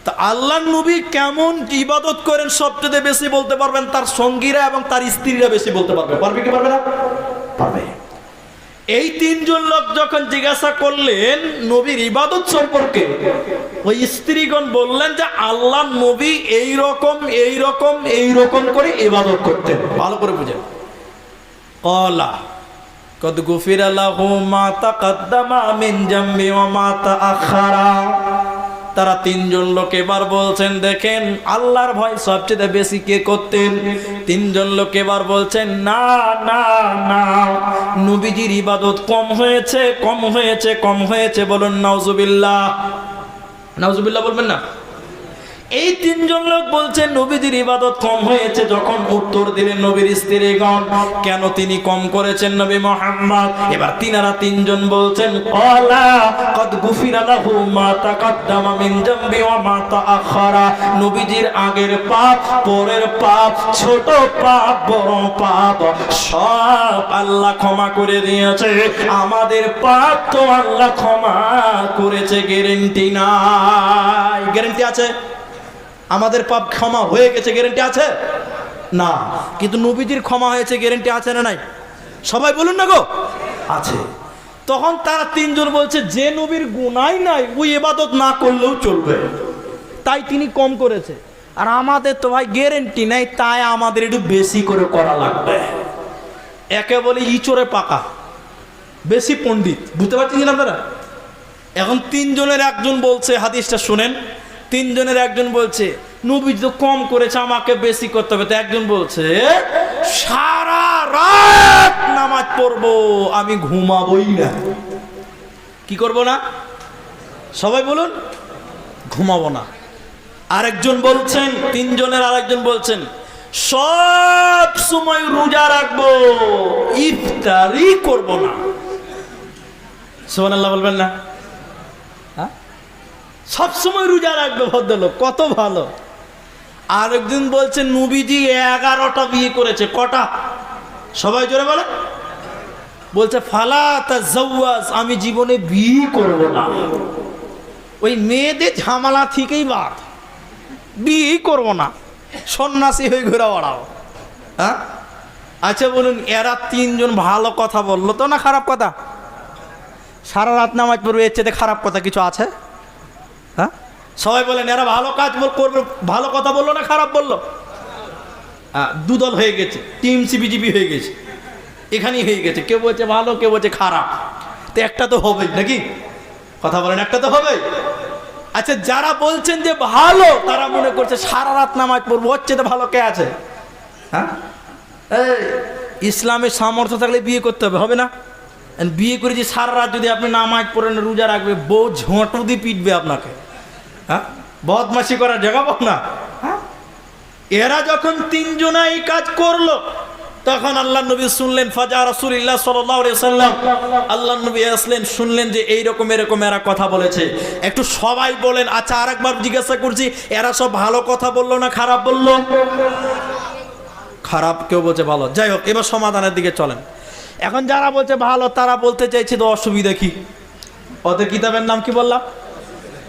তা আল্লাহর নবী কেমন ইবাদত করেন সবচেয়ে বেশি বলতে পারবেন তার সঙ্গীরা এবং তার স্ত্রীরা বেশি বলতে পারবে। পারবে কি পারবে না? পারবে। এই 3 জন লোক যখন জিজ্ঞাসা করলেন নবীর ইবাদত সম্পর্কে, ওই স্ত্রীগণ বললেন যে আল্লাহর নবী এইরকম করে ইবাদত করতেন। ভালো করে বুঝেন। ক্বালা কদ গুফিরা লাহু মা তাকাদ্দামা মিন জামবি ওয়া মা তাআখারা। তারা 3 জন লোক এবার বলছেন, দেখেন আল্লাহর ভয় সবচেয়ে বেশি কে করতেন? 3 জন লোক এবার বলছেন, না না না, নবীজির ইবাদত কম হয়েছে। বলুন নাউজুবিল্লাহ। নাউজুবিল্লাহ বলবেন না? এই 3 জন লোক বলছেন নবীজির ইবাদত কম হয়েছে। যখন উত্তর দিলেন নবীর স্ত্রীগণ, কেন তিনি কম করেছেন নবী মুহাম্মদ? এবার তিনারা 3 জন বলছেন, ক্বালা কদ গুফিরা লাহু মা তাকাদ্দামা মিন জামবি ওয়া মা তাআখারা। নবীজির আগের পাপ, পরের পাপ, ছোট পাপ, বড় পাপ সব আল্লাহ ক্ষমা করে দিয়েছে। আমাদের পাপ তো আল্লাহ ক্ষমা করেছে, গ্যারান্টি নাই। গ্যারান্টি আছে? আমাদের পাপ ক্ষমা হয়ে গেছে, গ্যারান্টি আছে না? কিন্তু নবীজির ক্ষমা হয়েছে, গ্যারান্টি আছে না নাই? সবাই বলুন না গো, আছে। তখন তারা 3 জন বলছে, যে নবীর গুনাহ নাই ওই ইবাদত না করলেও চলবে, তাই তিনি কম করেছে। আর আমাদের তো ভাই গ্যারান্টি নাই, তাই আমাদের একটু বেশি করে করা লাগবে। একে বলে ইচড়ে পাকা, বেশি পণ্ডিত। বুঝতে পারছেন আপনারা? এখন 3 জনের একজন বলছে, হাদিসটা শুনেন, 3 জনের একজন বলছে, নবী তো কম করেছে, আমাকে বেশি করতে হবে। তো একজন বলছে সারা রাত নামাজ পড়বো, আমি ঘুমাবোই না। কি করব না? সবাই বলুন, ঘুমাবো না। আরেকজন বলছেন, তিনজনের আরেকজন বলছেন সব সময় রোজা রাখবো, ইফতারি করব না। সুবহানাল্লাহ বলবেন না? হ্যাঁ, সব সময় রোজা রাখবে ভদ্রলোক, কত ভালো। আরেকজন বলছেন নবীজি 11টা বিয়ে করেছে। কটা? সবাই জোরে বলে। বলছে ফালা তাজাওয়াজ, আমি জীবনে বিয়ে করব না। ওই মেয়েদের ঝামেলা থেকেই বাদ, বিয়ে করব না, সন্ন্যাসী হয়ে ঘুরে বেড়াও। হ্যাঁ, আচ্ছা বলুন, এরা তিনজন ভালো কথা বললো তো না খারাপ কথা? সারা রাত নামাজ পড়বে, এর চেয়ে খারাপ কথা কিছু আছে? হ্যাঁ, সবাই বলেন এরা ভালো কাজ করবে, ভালো কথা বললো না খারাপ বললো? দুদল হয়ে গেছে, টিম সিবিজিবি হয়ে গেছে, এখানেই হয়ে গেছে। কেউ বলছে ভালো, কেউ বলছে খারাপ। তো একটা তো হবেই নাকি? কথা বলেন, একটা তো হবেই। আচ্ছা, যারা বলছেন যে ভালো, তারা মনে করছে সারা রাত নামাজ পড়বো, হচ্ছে তো ভালো কে আছে? হ্যাঁ, ইসলামের সামর্থ্য থাকলে বিয়ে করতে হবে, হবে না? বিয়ে করে যে সারা রাত যদি আপনি নামাজ পড়েন, রোজা রাখবে, বউ ঝোঁটো দিয়ে পিটবে আপনাকে। হ্যাঁ, বদমাশি করার জায়গা পাব না। হ্যাঁ, এরা যখন তিনজনা এই কাজ করলো, তখন আল্লাহ নবী শুনলেন, ফাজা রাসূলুল্লাহ সাল্লাল্লাহু আলাইহি ওয়াসাল্লাম, আল্লাহ নবী আসলেন, শুনলেন যে এইরকম এরকম এরা কথা বলেছে। একটু সবাই বলেন, আচ্ছা আরেকবার জিজ্ঞাসা করছি, এরা সব ভালো কথা বললো না খারাপ বললো? খারাপ। কেউ বলছে ভালো। যাই হোক, এবার সমাধানের দিকে চলেন। এখন যারা বলছে ভালো, তারা বলতে চাইছে তো অসুবিধা কি? ওদের কিতাবের নাম কি বললাম?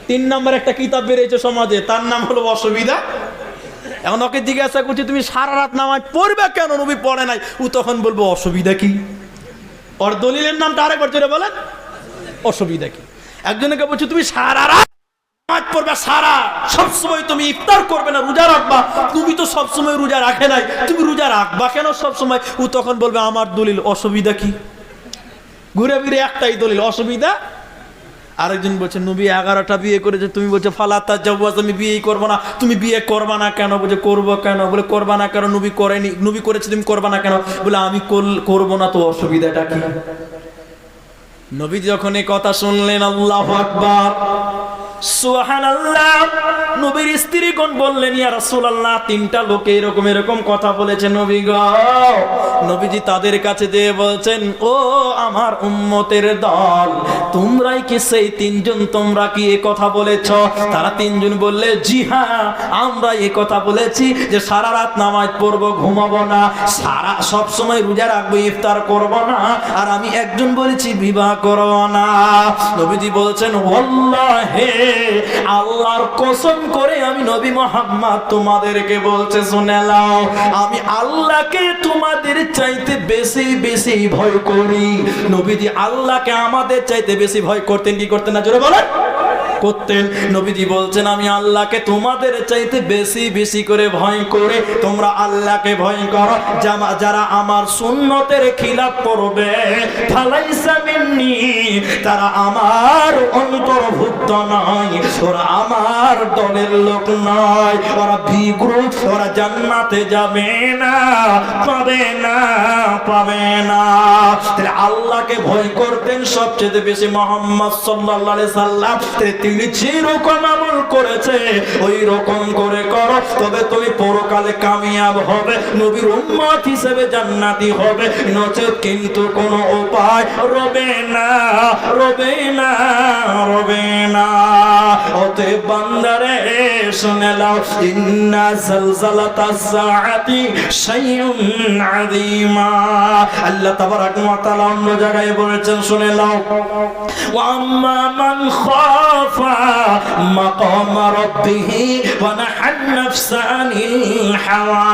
3 নম্বর একটা কিতাব বেরিয়েছে সমাজে, তার নাম হলো অসুবিধা। এখন ওকে জিজ্ঞাসা করছি তুমি সারা রাত নামাজ পড়বে কেন, নবী পড়ে নাই? ও তখন বলবো অসুবিধা কি? ওর দলিলের নামটা আরেকবার জোরে বলেন, অসুবিধা কি? একজনকে বলছি তুমি সারা রাত নামাজ পড়বে, সারা সবসময় তুমি ইফতার করবে না, রোজা রাখবা। তুমি তো সবসময় রোজা রাখে নাই, তুমি রোজা রাখবা কেন সবসময়? ও তখন বলবে আমার দলিল, অসুবিধা কি? ঘুরে ফিরে একটাই দলিল, অসুবিধা। আরেকজন বলছে নবী 11টা বিয়ে করেছে, তুমি বলছো ফালা তাজাওয়াজ, আমি বিয়েই করবো না। তুমি বিয়ে করবা না কেন? বলছে করবো কেন? বলে করবা না কেন? নবী করেনি, নবী করেছে, তুমি করবা না কেন? বলে আমি করবো না, তো অসুবিধাটা কি? নবী যখন এই কথা শুনলেন, আল্লাহু আকবার, সুবহানাল্লাহ, নবীর স্ত্রীগণ বললেন ইয়া রাসূলুল্লাহ, 3টা লোকে এরকম এরকম কথা বলেছে নবী গো। নবীজি তাদের কাছে যেয়ে বলছেন, ও আমার উম্মতের দল, তোমরাই কি সেই 3জন? তোমরা কি এই কথা বলেছ? তারা 3জন বললে জি হ্যাঁ, আমরা এই কথা বলেছি যে সারা রাত নামাজ পড়বো, ঘুমাবো না, সারা সব সময় রোজা রাখবো, ইফতার করবো না। আর আমি একজন বলেছি বিবাহ করবো না। নবীজি বলছেন ওয়াল্লাহি, আল্লাহর কসম করে আমি নবী মুহাম্মদ তোমাদেরকে বলছে, শুনে নাও, আমি আল্লাহকে তোমাদের চাইতে বেশি বেশি ভয় করি। নবীজি আল্লাহকে আমাদের চাইতে বেশি ভয় করতেন, কি করতেন না জোরে বলেন? করতেন। নবীজি বলছেন আমি আল্লাহকে তোমাদের চাইতে বেশি বেশি করে ভয় করে, তোমরা আল্লাহকে ভয় করো। যারা আমার সুন্নতের খিলাফ করবে, ফালাইসা মিন্নি, তারা আমার অন্তর্ভুক্ত নয়, ওরা আমার দলের লোক নয়, ওরা বি গ্রুপ, ওরা জান্নাতে যাবে না, পাবে না, পাবে না। তাহলে আল্লাহকে ভয় করতেন সবচেয়ে বেশি মুহাম্মদ সাল্লাল্লাহু আলাইহি সাল্লাম। তিনি যেরকম আমল করেছে ওই রকম করে করো, তবে তুমি পরকালে কামিয়াব হবে, নবীর উম্মত হিসেবে জান্নাতি হবে, নচেত কিন্তু কোনো উপায় রবে না, রবে না, রবে না। অতএব বান্দারে শুনে নাও, ইন্না জালজালাতাস সাআতি শাইউন আযীমা। আল্লাহ তাবারাক ওয়া তাআলা অন্য জায়গায় বলেছেন, শুনে নাও, ওয়া আম্মা মান খাফা মাকামা রাব্বিহি ওয়া নাহান নাফসা আনিল হাওয়া।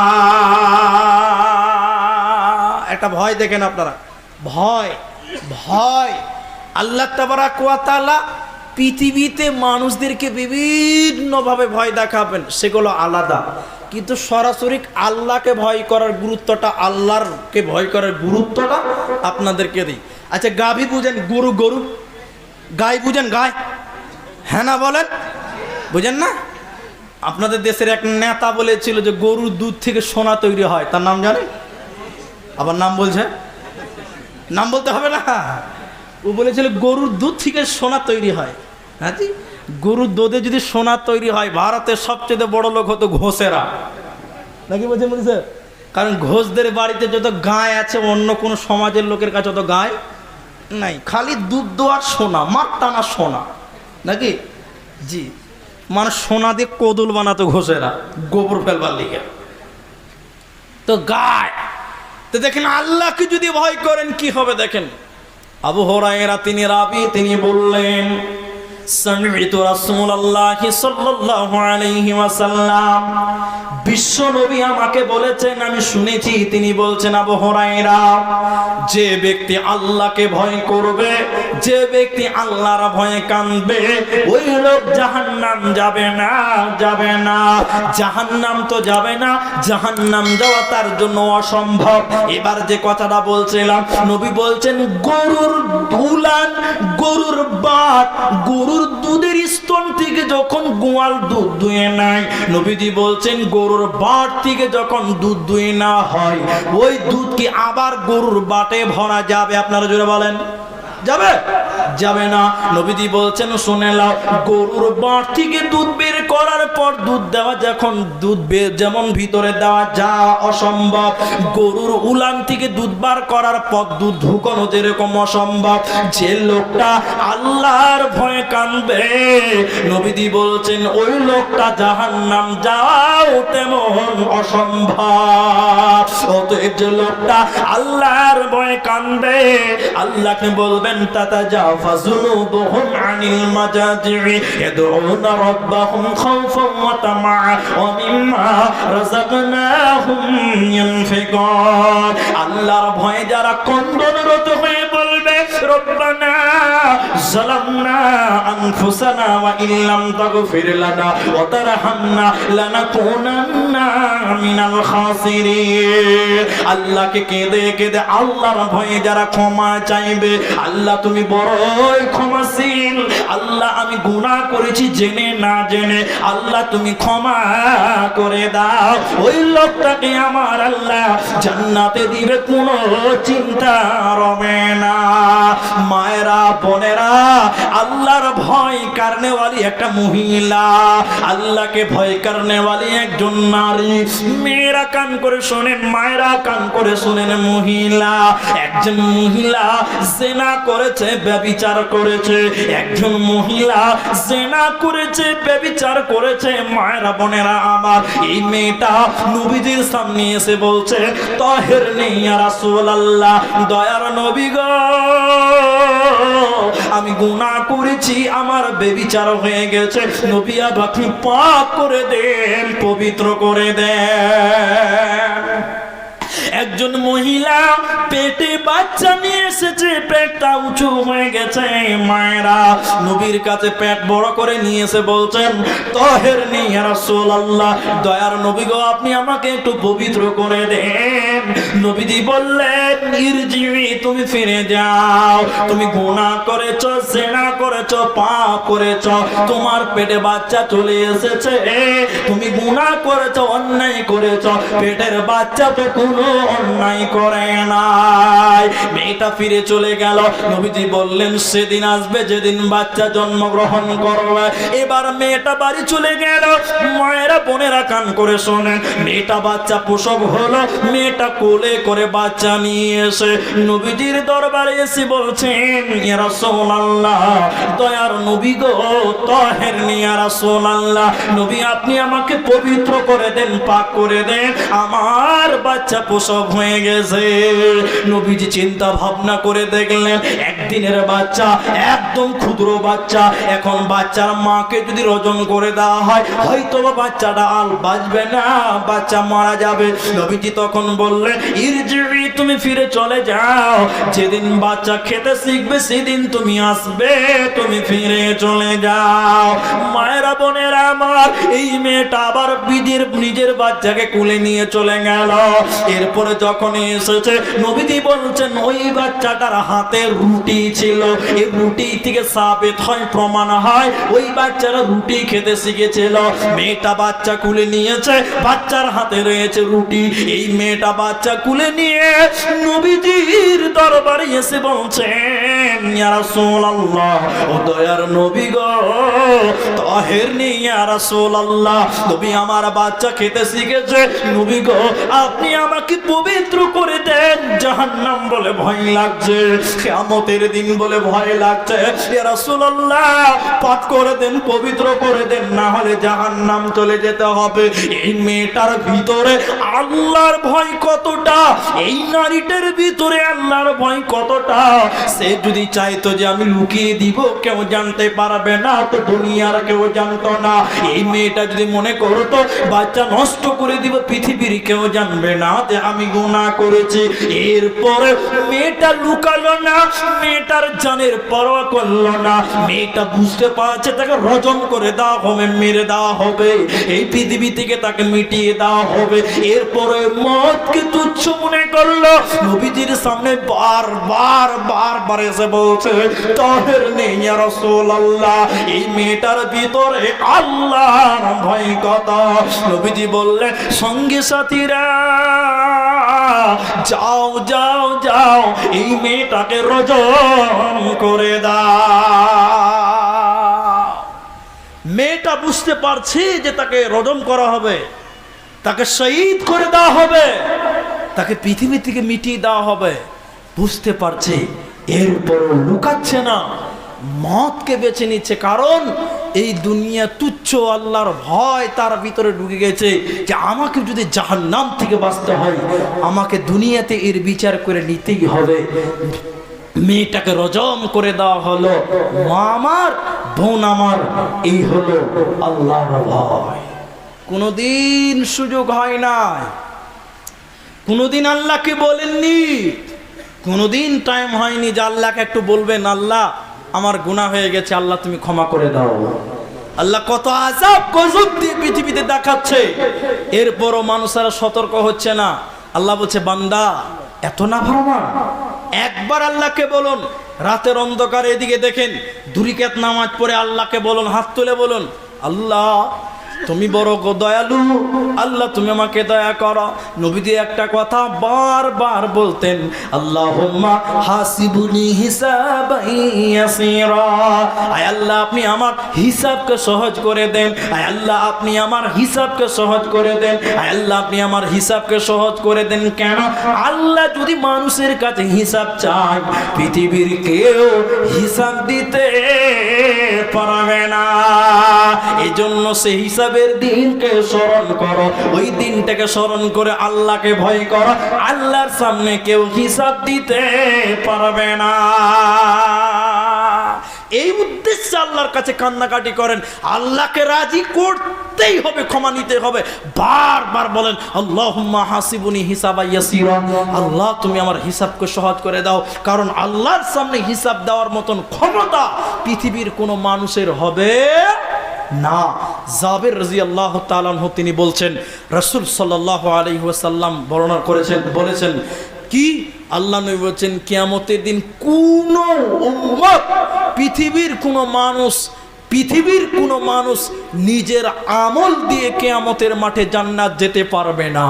একটা ভয় দেখেন আপনারা, ভয়, ভয়। আল্লাহ তাবারাক ওয়া তাআলা পৃথিবীতে মানুষদেরকে বিভিন্নভাবে ভয় দেখাবেন, সেগুলো আলাদা, কিন্তু সরাসরি আল্লাহকে ভয় করার গুরুত্বটা, আল্লাহরকে ভয় করার গুরুত্বটা আপনাদেরকে দিই। আচ্ছা, গাভী বুঝেন, গরু গরু, গাই বুঝেন, গায়, হ্যাঁ না বলেন, বুঝেন না? আপনাদের দেশের এক নেতা বলেছিল যে গরুর দুধ থেকে সোনা তৈরি হয়, তার নাম জানে? আবার নাম বলছে, নাম বলতে হবে না। ও বলেছিল গরুর দুধ থেকে সোনা তৈরি হয়। হ্যাঁ জি, গরুর দুধে যদি সোনা তৈরি হয়, ভারতের সবচেয়ে বড় লোক হতো ঘোষেরা, নাকি বলছেন বলছে? কারণ ঘোষদের বাড়িতে যত গায় আছে অন্য কোনো সমাজের লোকের কাছে অত গায় নাই, খালি দুধ দোয়ার সোনা, মাত্তানা সোনা, নাকি? জি, মানুষ সোনা দিয়ে কদল বানাতো ঘোষেরা গোবর ফেলবার লিগে। তো গায় তো দেখেন, আল্লাহকে যদি ভয় করেন কি হবে দেখেন। আবু হুরায়রা তিনি রাবী, তিনি বললেন সামি'তু রাসূলুল্লাহি সাল্লাল্লাহু আলাইহি ওয়াসাল্লাম, বিশ্ব নবী আমাকে বলেছেন, আমি শুনেছি। তিনি বলছেন, আবু হুরায়রা, যে ব্যক্তি আল্লাহকে ভয় করবে, যে ব্যক্তি আল্লাহর ভয়ে কাঁদবে, ওই লোক জাহান্নাম যাবে না, যাবে না। জাহান্নাম তো যাবে না, জাহান্নাম যাওয়া তার জন্য অসম্ভব। এবার যে কথাটা বলছিলাম, নবী বলছেন গরুর দুলান, গরুর বাট, গরুর দুধের স্তন থেকে যখন গোয়াল দুধ দুয়ে নেয়, নবীজি বলছেন গরুর বাট থেকে যখন দুধ দুয়ে না হয়, ওই দুধ কি আবার গরুর বাটে ভরা যাবে? আপনারা জোরে বলেন, যাবে? যাবে না। নবীজি বলছেন শুনে নাও, গরুর বাট থেকে দুধ বের করার পর দুধ দেওয়া, যখন দুধ বের যেমন ভিতরে দেওয়া যা অসম্ভব, গরুর উলান থেকে দুধ বার করার পর দুধ ঢুকানো যেরকম অসম্ভব, যে লোকটা আল্লাহর ভয়ে কাঁদবে, নবীজি বলছেন ওই লোকটা জাহান্নাম যাও তেমন অসম্ভব। অতএব যে লোকটা আল্লাহর ভয়ে কাঁদবে, আল্লাহকে বলবেন তাতাজাফা যুনুবুহুম আনিল মাজাজি'i ইয়াদউনা রাব্বাহুম খাওফান ওয়া তামাআ ওয়া মিম্মা রাযাকনাহুম ইউনফিকুন। আল্লাহর ভয়ে যারা কন্দনরত হয়ে বলবে রব্বানা যালামনা আনফুসানা ওয়া ইল্লাম তাগফির লানা ওয়া তারহামনা লানাকুনান্না মিনাল খাসিরিন। আল্লাহকে কেঁদে কেঁদে আল্লাহর ভয়ে যারা ক্ষমা চাইবে, আল্লাহ তুমি বড়ই ক্ষমাশীল, আল্লাহ আমি গুনাহ করেছি জেনে না জেনে, আল্লাহ তুমি ক্ষমা করে দাও, ওই লোকটাকে আমার আল্লাহ জান্নাতে দিবে, কোনো চিন্তা রবে না। মায়েরা বোনেরা, আল্লাহর ভয় কারণেওয়ালি একটা মহিলা, আল্লাহকে ভয় কারণেওয়ালি একজন নারী। মেয়েরা কান করে শোনেন, মায়েরা কান করে শোনেন, মহিলা, একজন মহিলা জেনা করেছে, ব্যভিচার করেছে, একজন মহিলা জেনা করেছে, ব্যভিচার করেছে। মায়েরা বোনেরা আমার, এই মেয়েটা নবীজির সামনে এসে বলছে তাহের নেই ইয়া রাসূলুল্লাহ, দয়ার নবী গো, আমি গুনাহ করেছি, আমার ব্যভিচার হয়ে গেছে, নবী আপনি পাক করে দেন, পবিত্র করে দেন। একজন মহিলা পেটে বাচ্চা নিয়ে এসেছে, পেটটা উঁচু হয়ে গেছে। মায়েরা নবীর কাছে পেট বড় করে নিয়ে এসে বলছেন তাহের নেই ইয়া রাসূলুল্লাহ, দয়ার নবী গো, আপনি আমাকে একটু পবিত্র করে দেন। নবীজি বললেন ইরজিই, তুমি ফিরে যাও, তুমি গুনাহ করেছো, জিনা করেছো, পাপ করেছো, তোমার পেটে বাচ্চা চলে এসেছে, তুমি গুনাহ করেছো, অন্যায় করেছো, পেটের বাচ্চা তো কোনো অন্যায় করে নাই। মেয়েটা ফিরে চলে গেল। নবীজি বললেন সেদিন আসবে যেদিন বাচ্চা জন্মগ্রহণ করবে। এবার মেয়েটা বাড়ি চলে গেল। মায়েরা বোনেরা কান করে শোনেন, মেয়েটা বাচ্চা প্রসব হলো, মেয়েটা কোলে করে বাচ্চা নিয়ে এসে নবীজির দরবারে এসে বলছেন ইয়া রাসূলুল্লাহ, দয়ার নবী গো, তাহের ইয়া রাসূলুল্লাহ, নবী আপনি আমাকে পবিত্র করে দেন, পাক করে দেন, আমার বাচ্চা প্রসব হয়ে গেছে। নবীজি চিন্তা ভাবনা করে দেখলেন একদিনের বাচ্চা, একদম ক্ষুদ্র বাচ্চা, এখন বাচ্চার মাকে যদি রজন করে দেওয়া হয় হয়তো বাচ্চাটা বাচ্চাটা আর বাঁচবে না, বাচ্চা মারা যাবে। নবীজি তখন বললেন, ইরজিই, তুমি ফিরে চলে যাও, যেদিন বাচ্চা খেতে শিখবে সেদিন তুমি আসবে, তুমি ফিরে চলে যাও। মায়েরা বোনেরা আমার, এই মেয়েটা আবার নিজের বাচ্চাকে কুলে নিয়ে চলে গেল। এরপরে যখন এসেছে, নবীজি বলছেন ওই বাচ্চাটার হাতে রুটি ছিল। এই রুটি থেকে সাবিত হয়, প্রমাণ হয় ওই বাচ্চারা রুটি খেতে শিখেছিল। মেয়েটা বাচ্চা কুলে নিয়েছে, বাচ্চার হাতে রয়েছে রুটি। এই মেয়েটা বাচ্চা কুলে নিয়ে নবীজির দরবারে এসে বলছেন, ইয়া রাসূলুল্লাহ, ও দয়ার নবী গো, তাহেরনি ইয়া রাসূলুল্লাহ, নবী আমার বাচ্চা খেতে শিখেছে, নবী গো আপনি আমাকে পবিত্র করে দেন, জাহান্নাম বলে ভয় লাগছে, কিয়ামতের দিন বলে ভয় লাগছে, ইয়া রাসূলুল্লাহ পাক করে দেন, পবিত্র করে দেন, না হলে জাহান্নাম চলে যেতে হবে। এই মেয়েটার ভিতরে আল্লাহর ভয় কতটা, এই নারীটার ভিতরে আল্লাহর ভয় কতটা। সে যদি চাইতো যে আমি লুকিয়ে দিব, কেউ জানতে পারবে না, তো দুনিয়ার কেউ জানতো না। এই মেয়েটা যদি মনে করতো বাচ্চা নষ্ট করে দিব, পৃথিবীর কেউ জানবে না যে আমি গুনাহ করেছি। এরপরে মেয়েটা লুকালো না, মেয়েটার জানের পরোয়া করলো না। মেয়েটা বুঝতে পারছে তাকে রজম করে দেওয়া হবে, মেরে দেওয়া হবে, এই পৃথিবী থেকে তাকে মিটিয়ে দেওয়া হবে। এরপরে মওতকে তুচ্ছ মনে করলো। নবীজির সামনে বারবার এসে বলছে, তাহেরনি ইয়া রাসূলুল্লাহ, এই মেয়েটার ভিতরে আল্লাহর ভয় কত। নবীজি বললেন, সঙ্গে সাথীরা যাও যাও যাও, এই মেয়েটাকে রজম করে দাও। মেয়েটা বুঝতে পারছে যে তাকে রজম করা হবে, তাকে শহীদ করে দেওয়া হবে, তাকে পৃথিবী থেকে মিটিয়ে দেওয়া হবে, বুঝতে পারছে। এরপরও লুকাচ্ছে না, মতকে বেছে নিচ্ছে, কারণ এই দুনিয়া তুচ্ছ, আল্লাহর ভয় তার ভিতরে ঢুকে গেছে যে আমাকে যদি জাহান্নাম থেকে বাঁচতে হয়, আমাকে দুনিয়াতে এর বিচার করে নিতেই হবে। মেয়েটাকে রজম করে দেওয়া হলো। মা আমার, বোন আমার, এই হলো আল্লাহর ভয়। কোনদিন সুযোগ হয় না, কোনদিন আল্লাহকে বলেননি, কোনদিন টাইম হয়নি যে আল্লাহকে একটু বলবেন, আল্লাহ আমার গুনাহ হয়ে গেছে, আল্লাহ তুমি ক্ষমা করে দাও। আল্লাহ কত আযাব গজব দিয়ে পৃথিবীতে দেখাচ্ছে, এরপরও মানুষেরা সতর্ক হচ্ছে না। আল্লাহ বলছে, বান্দা এত না ভারমান, একবার আল্লাহকে বলুন। রাতের অন্ধকারে এদিকে দেখেন, 2 রাকাত নামাজ পড়ে আল্লাহকে বলুন, হাত তুলে বলুন, আল্লাহ তুমি বড় দয়ালু, আল্লাহ তুমি আমাকে দয়া করো। নবীজি একটা কথা বারবার বলতেন, আল্লাহুম্মা হাসিবুনি হিসাবান ইয়াসীরা, আয় আল্লাহ আপনি আমার হিসাবকে সহজ করে দেন, আয় আল্লাহ আপনি আমার হিসাবকে সহজ করে দেন, আয় আল্লাহ আপনি আমার হিসাবকে সহজ করে দেন। কেন? আল্লাহ যদি মানুষের কাছে হিসাব চায়, পৃথিবীর কেউ হিসাব দিতে পারবে না। এজন্য সেই হিসাবের দিনকে স্মরণ করো, ওই দিনটাকে স্মরণ করে আল্লাহকে ভয় করো। আল্লাহর সামনে কেউ হিসাব দিতে পারবে না। এই উদ্দেশ্যে আল্লাহর কাছে কান্নাকাটি করেন, আল্লাহকে রাজি করতেই হবে, ক্ষমা নিতে হবে। বারবার বলেন, আল্লাহুম্মা হাসিবুনি হিসাবান ইয়াসীরা, আল্লাহ তুমি আমার হিসাবকে সহজ করে দাও। কারণ আল্লাহর সামনে হিসাব দেওয়ার মতন ক্ষমতা পৃথিবীর কোনো মানুষের হবে না। জাবের রাদিয়াল্লাহু তাআলা আনহু তিনি বলছেন, রাসূল সাল্লাল্লাহু আলাইহি ওয়াসাল্লাম বর্ণনা করেছেন, বলেছেন কি, আল্লাহ নবী বলেছেন, কিয়ামতের দিন কোন উম্মত, পৃথিবীর কোনো মানুষ নিজের আমল দিয়ে কিয়ামতের মাঠে জান্নাত যেতে পারবে না।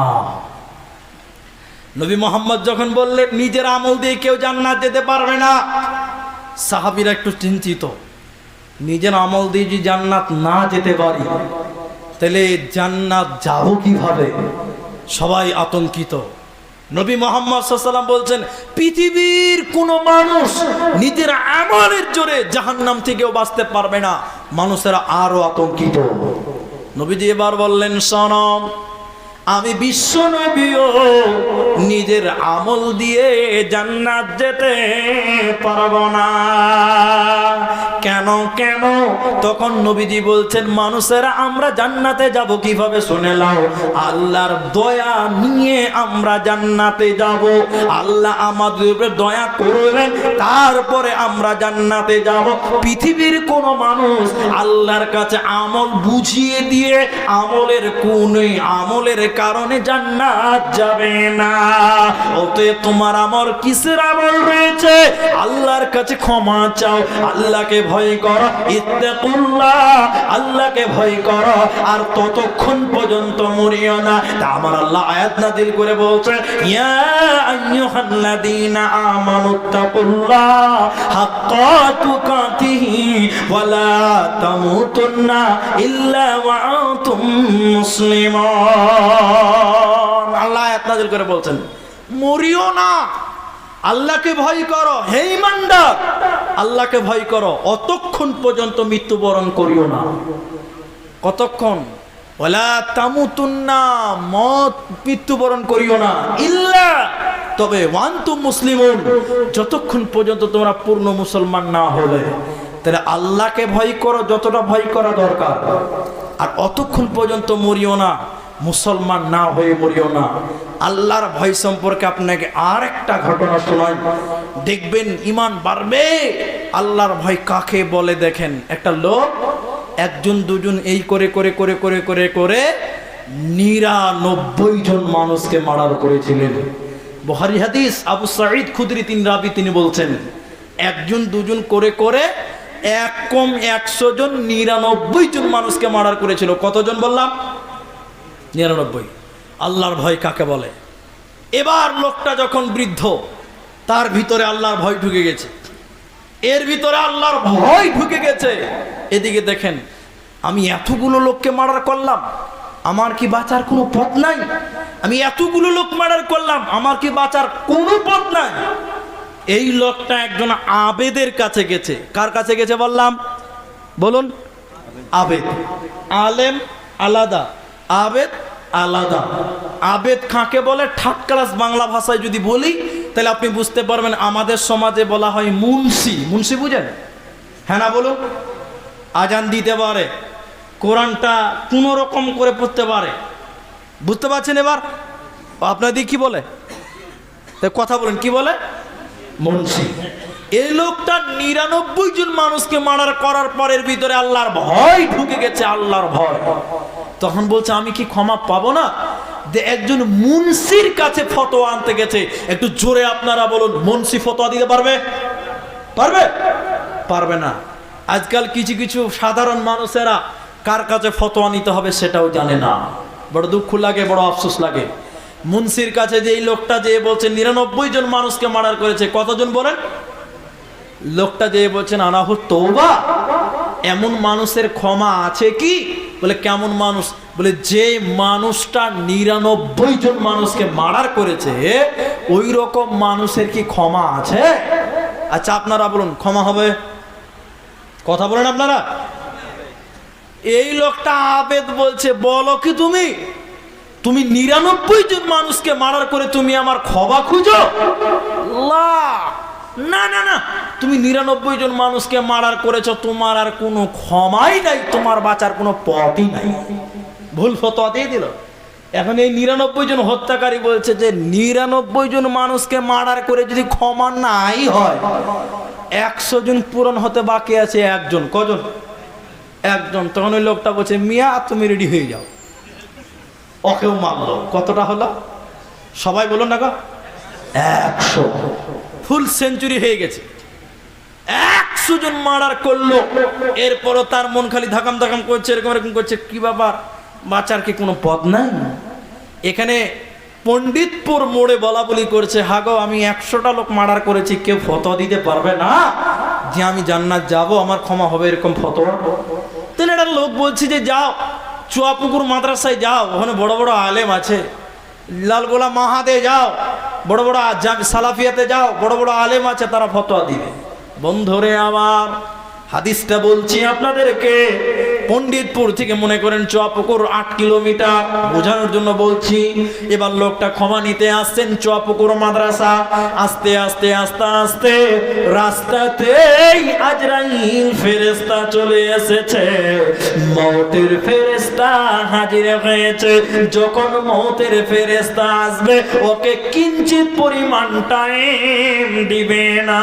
নবী মুহাম্মদ যখন বললেন নিজের আমল দিয়ে কেউ জান্নাত যেতে পারবে না, সাহাবীরা একটু চিন্তিত। নিজের আমল দিয়ে যদি জান্নাত না যেতে পারি, তাহলে জান্নাত যাব কিভাবে? সবাই আতঙ্কিত। নবী মুহাম্মদ সাল্লাল্লাহু আলাইহি ওয়াসাল্লাম বলছেন, পৃথিবীর কোনো মানুষ নিজের আমলের জোরে জাহান্নাম থেকেও বাঁচতে পারবে না। মানুষেরা আরো আতঙ্কিত। নবীজি এবার বললেন, শোনো, আমি বিশ্ব নবীও নিজের আমল দিয়ে জান্নাত যেতে পারবো না। কেন কেন? তখন নবীজি বলছেন, মানুষেরা আমরা জান্নাতে যাব কিভাবে শুনে নাও। আল্লাহর দয়া নিয়ে আমরা জান্নাতে যাব। আল্লাহ আমাদের উপরে দয়া করবেন, তারপরে আমরা জান্নাতে যাব। পৃথিবীর কোন মানুষ আল্লাহর কাছে আমল বুঝিয়ে দিয়ে আমলের কোনে আমলের কারণে জান্নাত যাবে না। অতএব তোমার আমল কিসের আমল রয়েছে? আল্লাহর কাছে ক্ষমা চাও, আল্লাহকে ভয় করো, ইত্তাকুল্লাহ, আল্লাহকে ভয় করো, আর ততক্ষণ পর্যন্ত মরিও না। তা আমার আল্লাহ আয়াত নাযিল করে বলছে, ইয়া আইয়ুহাল্লাযীনা আমানুত্তাকুল্লাহ হাক্কা তুকাতিহি ওয়া লা তামুতুন্না ইল্লা ওয়া আনতুম মুসলিমুন। আল্লাহ আয়াত নাযিল করে বলছেন, মরিও না, আল্লাহকে ভয় করো, হে ঈমানদার, আল্লাহকে ভয় করো, অতক্ষণ পর্যন্ত মৃত্যুবরণ করিও না। কতক্ষণ? ওয়ালা তামুতুন্না, মত মৃত্যুবরণ করিও না, ইল্লা, তবে ওয়ান্তুম মুসলিমুন, যতক্ষণ পর্যন্ত তোমরা পূর্ণ মুসলমান না হবে। তাহলে আল্লাহকে ভয় করো যতটা ভয় করা দরকার, আর অতক্ষণ পর্যন্ত মরিও না, মুসলমান না হয়ে মরিও না। আল্লাহর ভয় সম্পর্কে আপনাকে আর একটা ঘটনা শোনাই, দেখবেন ঈমান বাড়বে। আল্লাহর ভয় কাকে বলে দেখেন। একটা লোক একজন দুজন এই করে করে করে করে করে করে 99 জন মানুষকে মার্ডার করেছিলেন। বুখারী হাদিস, আবু সাঈদ খুদরি তিন রাবী, তিনি বলছেন একজন দুজন করে করে এক কম 100 জন 99 জন মানুষকে মার্ডার করেছিল। কতজন বললাম? 99। আল্লাহর ভয় কাকে বলে? এবার লোকটা যখন বৃদ্ধ, তার ভিতরে আল্লাহর ভয় ঢুকে গেছে, এর ভিতরে আল্লাহর ভয় ঢুকে গেছে। এদিকে দেখেন, আমি এতগুলো লোককে মার্ডার করলাম, আমার কি বাঁচার কোনো পথ নাই? আমি এতগুলো লোক মার্ডার করলাম, আমার কি বাঁচার কোনো পথ নাই? এই লোকটা একজন আবেদের কাছে গেছে। কার কাছে গেছে বললাম? বলুন। আবেদ। আলেম আলাদা, আবেদ আলাদা। আবেদ কাকে বলে? থার্ড ক্লাস বাংলা ভাষায় যদি বলি তাহলে আপনি বুঝতে পারবেন। আমাদের সমাজে বলা হয় মুন্সি। মুন্সি বুঝেন? হ্যাঁ না বলুন। আজান দিতে পারে, কোরআনটা কোনো রকম করে পড়তে পারে, বুঝতে পারছেন? এবার আপনাদের কি বলে? কথা বলেন, কি বলে? মুন্সি। এই লোকটা 99 জন মানুষকে মার্ডার করার পরের ভিতরে আল্লাহর ভয় ঢুকে গেছে, আল্লাহর ভয়। তখন বলছে, আমি কি ক্ষমা পাবো না? একজন মুন্সির কাছে ফতোয়া আনতে গেছে। একটু জোরে আপনারা বলুন, মুন্সি ফতোয়া দিতে পারবে? পারবে? পারবে না। আজকাল কিছু কিছু সাধারণ মানুষেরা কার কাছে ফতোয়া নিতে হবে সেটাও জানে না। বড় দুঃখ লাগে, বড় আফসোস লাগে। মুন্সির কাছে যে এই লোকটা যে বলছে 99 জন মানুষকে মার্ডার করেছে, কতজন বলেন? লোকটা যে বলছেন আনাহু তওবা, এমন মানুষের ক্ষমা আছে কি? বলে কেমন মানুষ? বলে যে মানুষটা 99 জন মানুষকে মার্ডার করেছে, ওই রকম মানুষের কি ক্ষমা আছে? আচ্ছা আপনারা বলুন, ক্ষমা হবে? কথা বলেন আপনারা। এই লোকটা আবেদ বলছে, বলো কি তুমি 99 জন মানুষকে মার্ডার করে তুমি আমার ক্ষমা খুঁজো? না না না, তুমি 99 জন মানুষকে মার্ডার করেছো, তোমার আর কোনো ক্ষমাই নাই, তোমার বাঁচার কোনো পথই নাই। ভুল ফতোয়া দিয়ে দিল। এখন এই 99 জন হত্যাকারী বলছে যে 99 জন মানুষকে মার্ডার করে যদি ক্ষমা নাই হয়, 100 জন পূরণ হতে বাকি আছে একজন। কজন? একজন। তখন ওই লোকটা বলছে, মিয়া তুমি রেডি হয়ে যাও। ওকেও মারলো। কতটা হলো? সবাই বলুন না গো, 100। ফুল সেঞ্চুরি হয়ে গেছে। 100 জন মার্ডার করলো। এরপরও তার মন খালি ধাকাম ধাকাম করছে, এরকম এরকম করছে। কি ব্যাপার, বাঁচার কি কোনো পথ নাই? এখানে পণ্ডিতপুর মোড়ে বলা বলি করছে, হাগো আমি 100টা লোক মার্ডার করেছি, কেউ ফতোয়া দিতে পারবে না যে আমি জান্নাত যাব, আমার ক্ষমা হবে, এরকম ফতোয়া? তাহলে একটা লোক বলছে যে যাও চুয়াপুকুর মাদ্রাসায় যাও, ওখানে বড় বড় আলেম আছে। লালগোলা মাহাদে যাও, বড় বড় সালাফিয়াতে যাও, বড় বড় আলেম আছে, তারা ফতোয়া দিবে। বন্ধুরে আমার, হাদিসটা বলছি আপনাদেরকে, পণ্ডিতপুর থেকে মনে করেন চুয়াপুকুর 8 কিলোমিটার, বোঝানোর জন্য বলছি। এবার লোকটা ক্ষমা নিতে আসছেন চুয়াপুকুর মাদ্রাসা। আস্তে আস্তে আস্তে আস্তে রাস্তাতেই আজরাইল ফেরেশতা চলে এসেছে, মওতের ফেরেশতা হাজির হয়েছে। যখন মওতের ফেরেশতা আসবে ওকে কিঞ্চিত পরিমাণ টাইম দিবে না।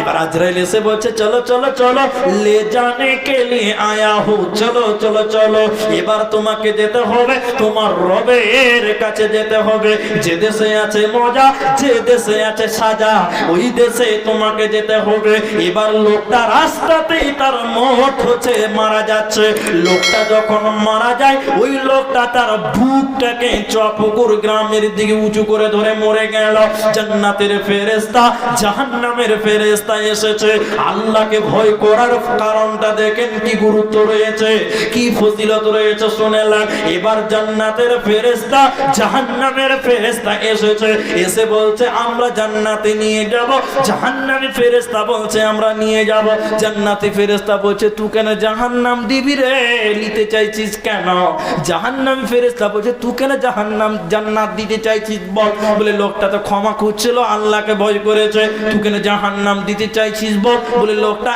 এবার আজরাইল এসে বলছে চলো চলো চলো, লে জানে কে লিয়ে আয়া হু, চলো চলো চলো, এবার তোমাকে যেতে হবে তোমার রবের কাছে যেতে হবে। যে দেশে আছে মজা, যে দেশে আছে সাজা, ওই দেশে তোমাকে যেতে হবে। এবার লোকটা রাস্তাতেই তার মওত হচ্ছে, মারা যাচ্ছে। লোকটা যখন মারা যায় ওই লোকটা তার বুকটাকে চুয়াপুকুর গ্রামের দিকে উঁচু করে ধরে মরে গেল। জান্নাতের ফেরেশতা জাহান্নামের ফেরেশতা এসেছে। আল্লাহকে ভয় করার কারণটা দেখেন কি গুরুত্ব রয়েছে, কি ফজিলত রয়েছে শুনেলেন। এবার জান্নাতের ফেরেশতা জাহান্নামের ফেরেশতা এসেছে, এসে বলছে আমরা জান্নাতে নিয়ে যাব। জাহান্নামী ফেরেশতা বলছে আমরা নিয়ে যাব। জান্নাতি ফেরেশতা বলছে তুই কেন জাহান্নাম দিবি রে, নিতে চাইছিস কেন? জাহান্নামী ফেরেশতা বলছে তুই কেন জান্নাত দিতে চাইছিস বল। বলে লোকটা তো ক্ষমা খুঁজছিল, আল্লাহকে ভয় করেছে, তুই কেন জাহান্নাম দিতে চাইছিস বল। বলে লোকটা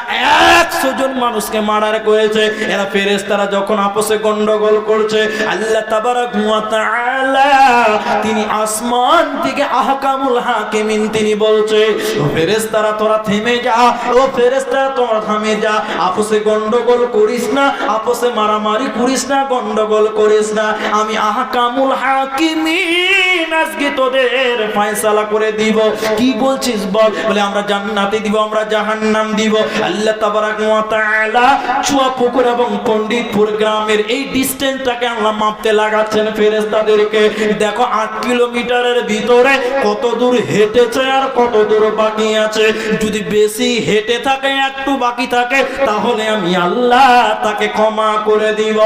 100 জন মানুষকে মার্ডার করেছে। এরা ফেরেশতারা যখন আপসে গন্ডগোল করছে, আল্লাহ তাবারাক ওয়া তাআলা তিনি আসমান থেকে আহকামুল হাকিমিন তিনি বলছে ও ফেরেশতারা তোরা থেমে যা, ও ফেরেশতারা তোরা থামে যা, আপসে গন্ডগোল করিস না, আপসে মারামারি করিস না, গন্ডগোল করিস না। আমি আহকামুল হাকিমিন আজকে তোদের ফয়সালা করে দিব। কি বলছিস বল। বলে আমরা জান্নাতে দিব, আমরা জাহান্নাম দিব। আল্লাহ তাবারাক ওয়া তাআলা চুয়াপুকুর এবং পণ্ডিতপুর গ্রামের এই ডিসটেন্সটাকে আল্লাহ মাপতে লাগাচ্ছেন ফেরেশতাদেরকে। দেখো 8 কিলোমিটারের ভিতরে কত দূর হেঁটেছে আর কত দূর বাকি আছে। যদি বেশি হেঁটে থাকে, একটু বাকি থাকে, তাহলে আমি আল্লাহ তাকে ক্ষমা করে দিব।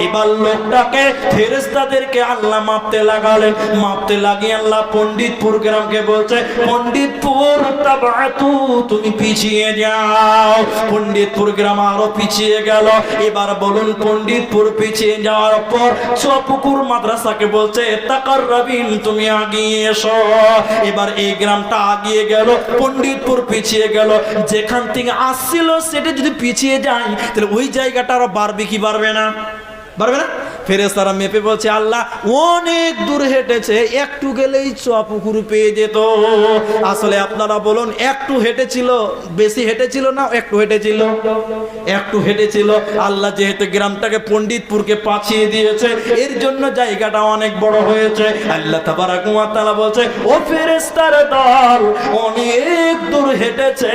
এবার লোকটাকে ফেরেশতাদেরকে আল্লাহ মাপতে লাগালেন। মাপতে লাগিয়ে আল্লাহ পণ্ডিতপুর গ্রামকে বলছে পণ্ডিতপুর তাবাতু, তুমি পিছিয়ে যাও। পণ্ডিতপুর গ্রাম আরো পিছিয়ে গেল। এবার বলুন পণ্ডিতপুর পিছিয়ে যাওয়ার পর চুয়াপুকুর মাদ্রাসাকে বলছে তাকাররাবিন, তুমি আগিয়ে এসো। এবার এই গ্রামটা আগিয়ে গেল, পণ্ডিতপুর পিছিয়ে গেল। যেখান থেকে আসছিল সেটা যদি পিছিয়ে যায় তাহলে ওই জায়গাটা আরো বাড়বে কি বাড়বে না? বাড়বে না? ফেরেশতারা মেপে বলছে আল্লাহ অনেক দূর হেঁটেছে, একটু গেলেই চুয়াপুকুর পেয়ে যেত। আসলে আপনারা বলুন একটু হেঁটেছিল, বেশি হেঁটেছিল না একটু হেঁটেছিল? একটু হেঁটেছিল। আল্লাহ যেহেতু গ্রামটাকে পণ্ডিতপুরকে পাঠিয়ে দিয়েছে, এর জন্য জায়গাটা অনেক বড় হয়েছে। আল্লাহ তাবারাক ওয়া তাআলা বলছে ও ফেরেশতার দল অনেক দূর হেঁটেছে,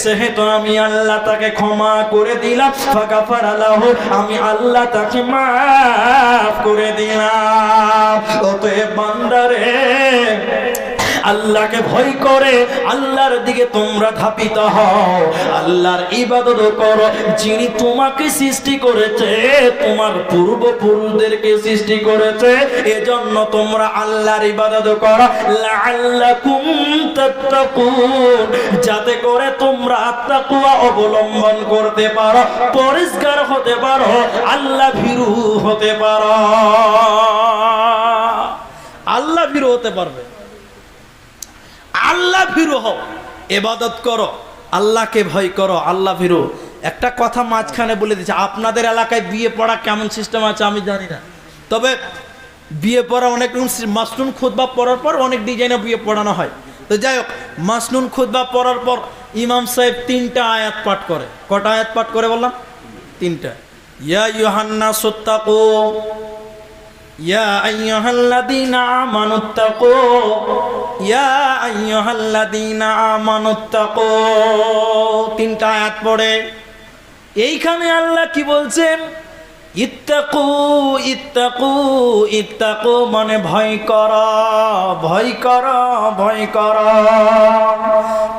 সেহেতু আমি আল্লাহ তাকে ক্ষমা করে দিলাম। ফাগাফারা লাহু, আমি আল্লাহ তাকে মাফ করে দিলাম। অতএব বান্দারে আল্লাহকে ভয় করে আল্লাহর দিকে তোমরা ধাপিত হও, আল্লাহর ইবাদত করো। যিনি তোমাকে সৃষ্টি করেছে, তোমার পূর্বপুরুষদেরকে সৃষ্টি করেছে, এজন্য তোমরা আল্লাহর ইবাদত করো। লাআল্লাকুম তাত্তাকুন, যাতে করে তোমরা তাকওয়া অবলম্বন করতে পারো, পরিষ্কার হতে পারো, আল্লাহ ভীরু হতে পারো। আল্লাহ ভীরু হতে পারবে। আল্লাহ ভীরু হও, ইবাদত করো, আল্লাহকে ভয় করো, আল্লাহ ভীরু। একটা কথা মাঝখানে বলে দিচ্ছি, আপনাদের এলাকায় বিয়ে পড়া কেমন সিস্টেম আছে আমি জানি না, তবে বিয়ে পড়া অনেক মাসনুন খুতবা পড়ার পর অনেক ডিজাইনে বিয়ে পড়ানো হয়। তো যাই হোক, মাসনুন খুতবা পড়ার পর ইমাম সাহেব 3টা আয়াত পাঠ করে। কটা আয়াত পাঠ করে বললাম? 3টা। ইয়া আইয়ুহান্নাসু তাকু, ইয়া আইয়ুহাল্লাযীনা আমানুত্তাকু, ইয়া আইয়ুহাল্লাযীনা আমানুত্তাকু, 3টা আয়াত পড়ে। এইখানে আল্লাহ কি বলছেন? ইত্তাকু ইত্তাকু ইত্তাকু মানে ভয় করা, ভয় করা, ভয় করা।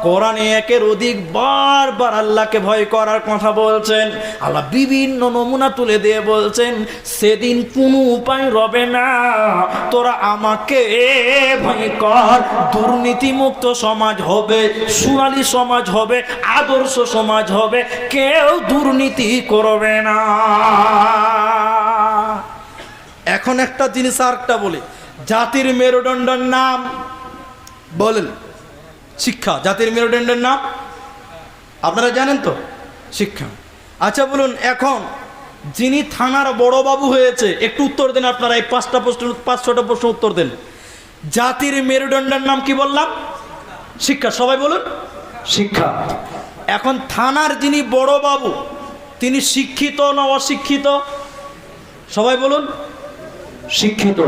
কোরআনে একের অধিক বারবার আল্লাহকে ভয় করার কথা বলছেন। আল্লাহ বিভিন্ন নমুনা তুলে দিয়ে বলছেন, সেদিন কোনো উপায় রবে না, তোরা আমাকে ভয় কর। দুর্নীতিমুক্ত সমাজ হবে, সোনালী সমাজ হবে, আদর্শ সমাজ হবে, কেউ দুর্নীতি করবে না। এখন একটা জিনিস আরেকটা বলি, জাতির মেরুদণ্ডের নাম বলেন শিক্ষা। জাতির মেরুদণ্ডের নাম আপনারা জানেন তো, শিক্ষা। আচ্ছা বলুন, এখন যিনি থানার বড় বাবু হয়েছে, একটু উত্তর দেন আপনারা, এই 5টা প্রশ্ন 5-6টা প্রশ্ন উত্তর দেন। জাতির মেরুদণ্ডের নাম কি বললাম? শিক্ষা। সবাই বলুন শিক্ষা। এখন থানার যিনি বড় বাবু, তিনি শিক্ষিত না অশিক্ষিত? সবাই বলুন শিক্ষিত।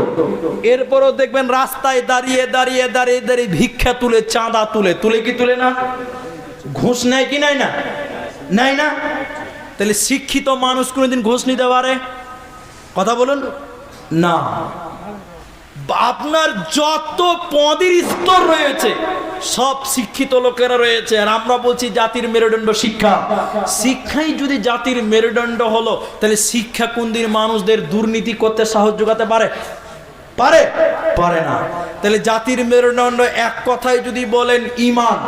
এরপরও দেখবেন রাস্তায় দাঁড়িয়ে দাঁড়িয়ে দাঁড়িয়ে দাঁড়িয়ে ভিক্ষা তুলে, চাঁদা তুলে, তুলে কি তুলে না? ঘুষ নেয় কি নেয় না? নেয় না? তাহলে শিক্ষিত মানুষ কোনোদিন ঘুষ নিতে পারে? কথা বলুন না। আপনার যত পদের স্তর রয়েছে সব শিক্ষিত লোকেরা রয়েছে, আর আমরা বলছি জাতির মেরুদণ্ড শিক্ষা। শিক্ষাই যদি জাতির মেরুদণ্ড হলো, তাহলে শিক্ষা কোনদিন মানুষদের দুর্নীতি করতে সাহায্য যোগাতে পারে? পারে? পারে না। তাহলে জাতির মেরুদণ্ড এক কথায় যদি বলেন ঈমান,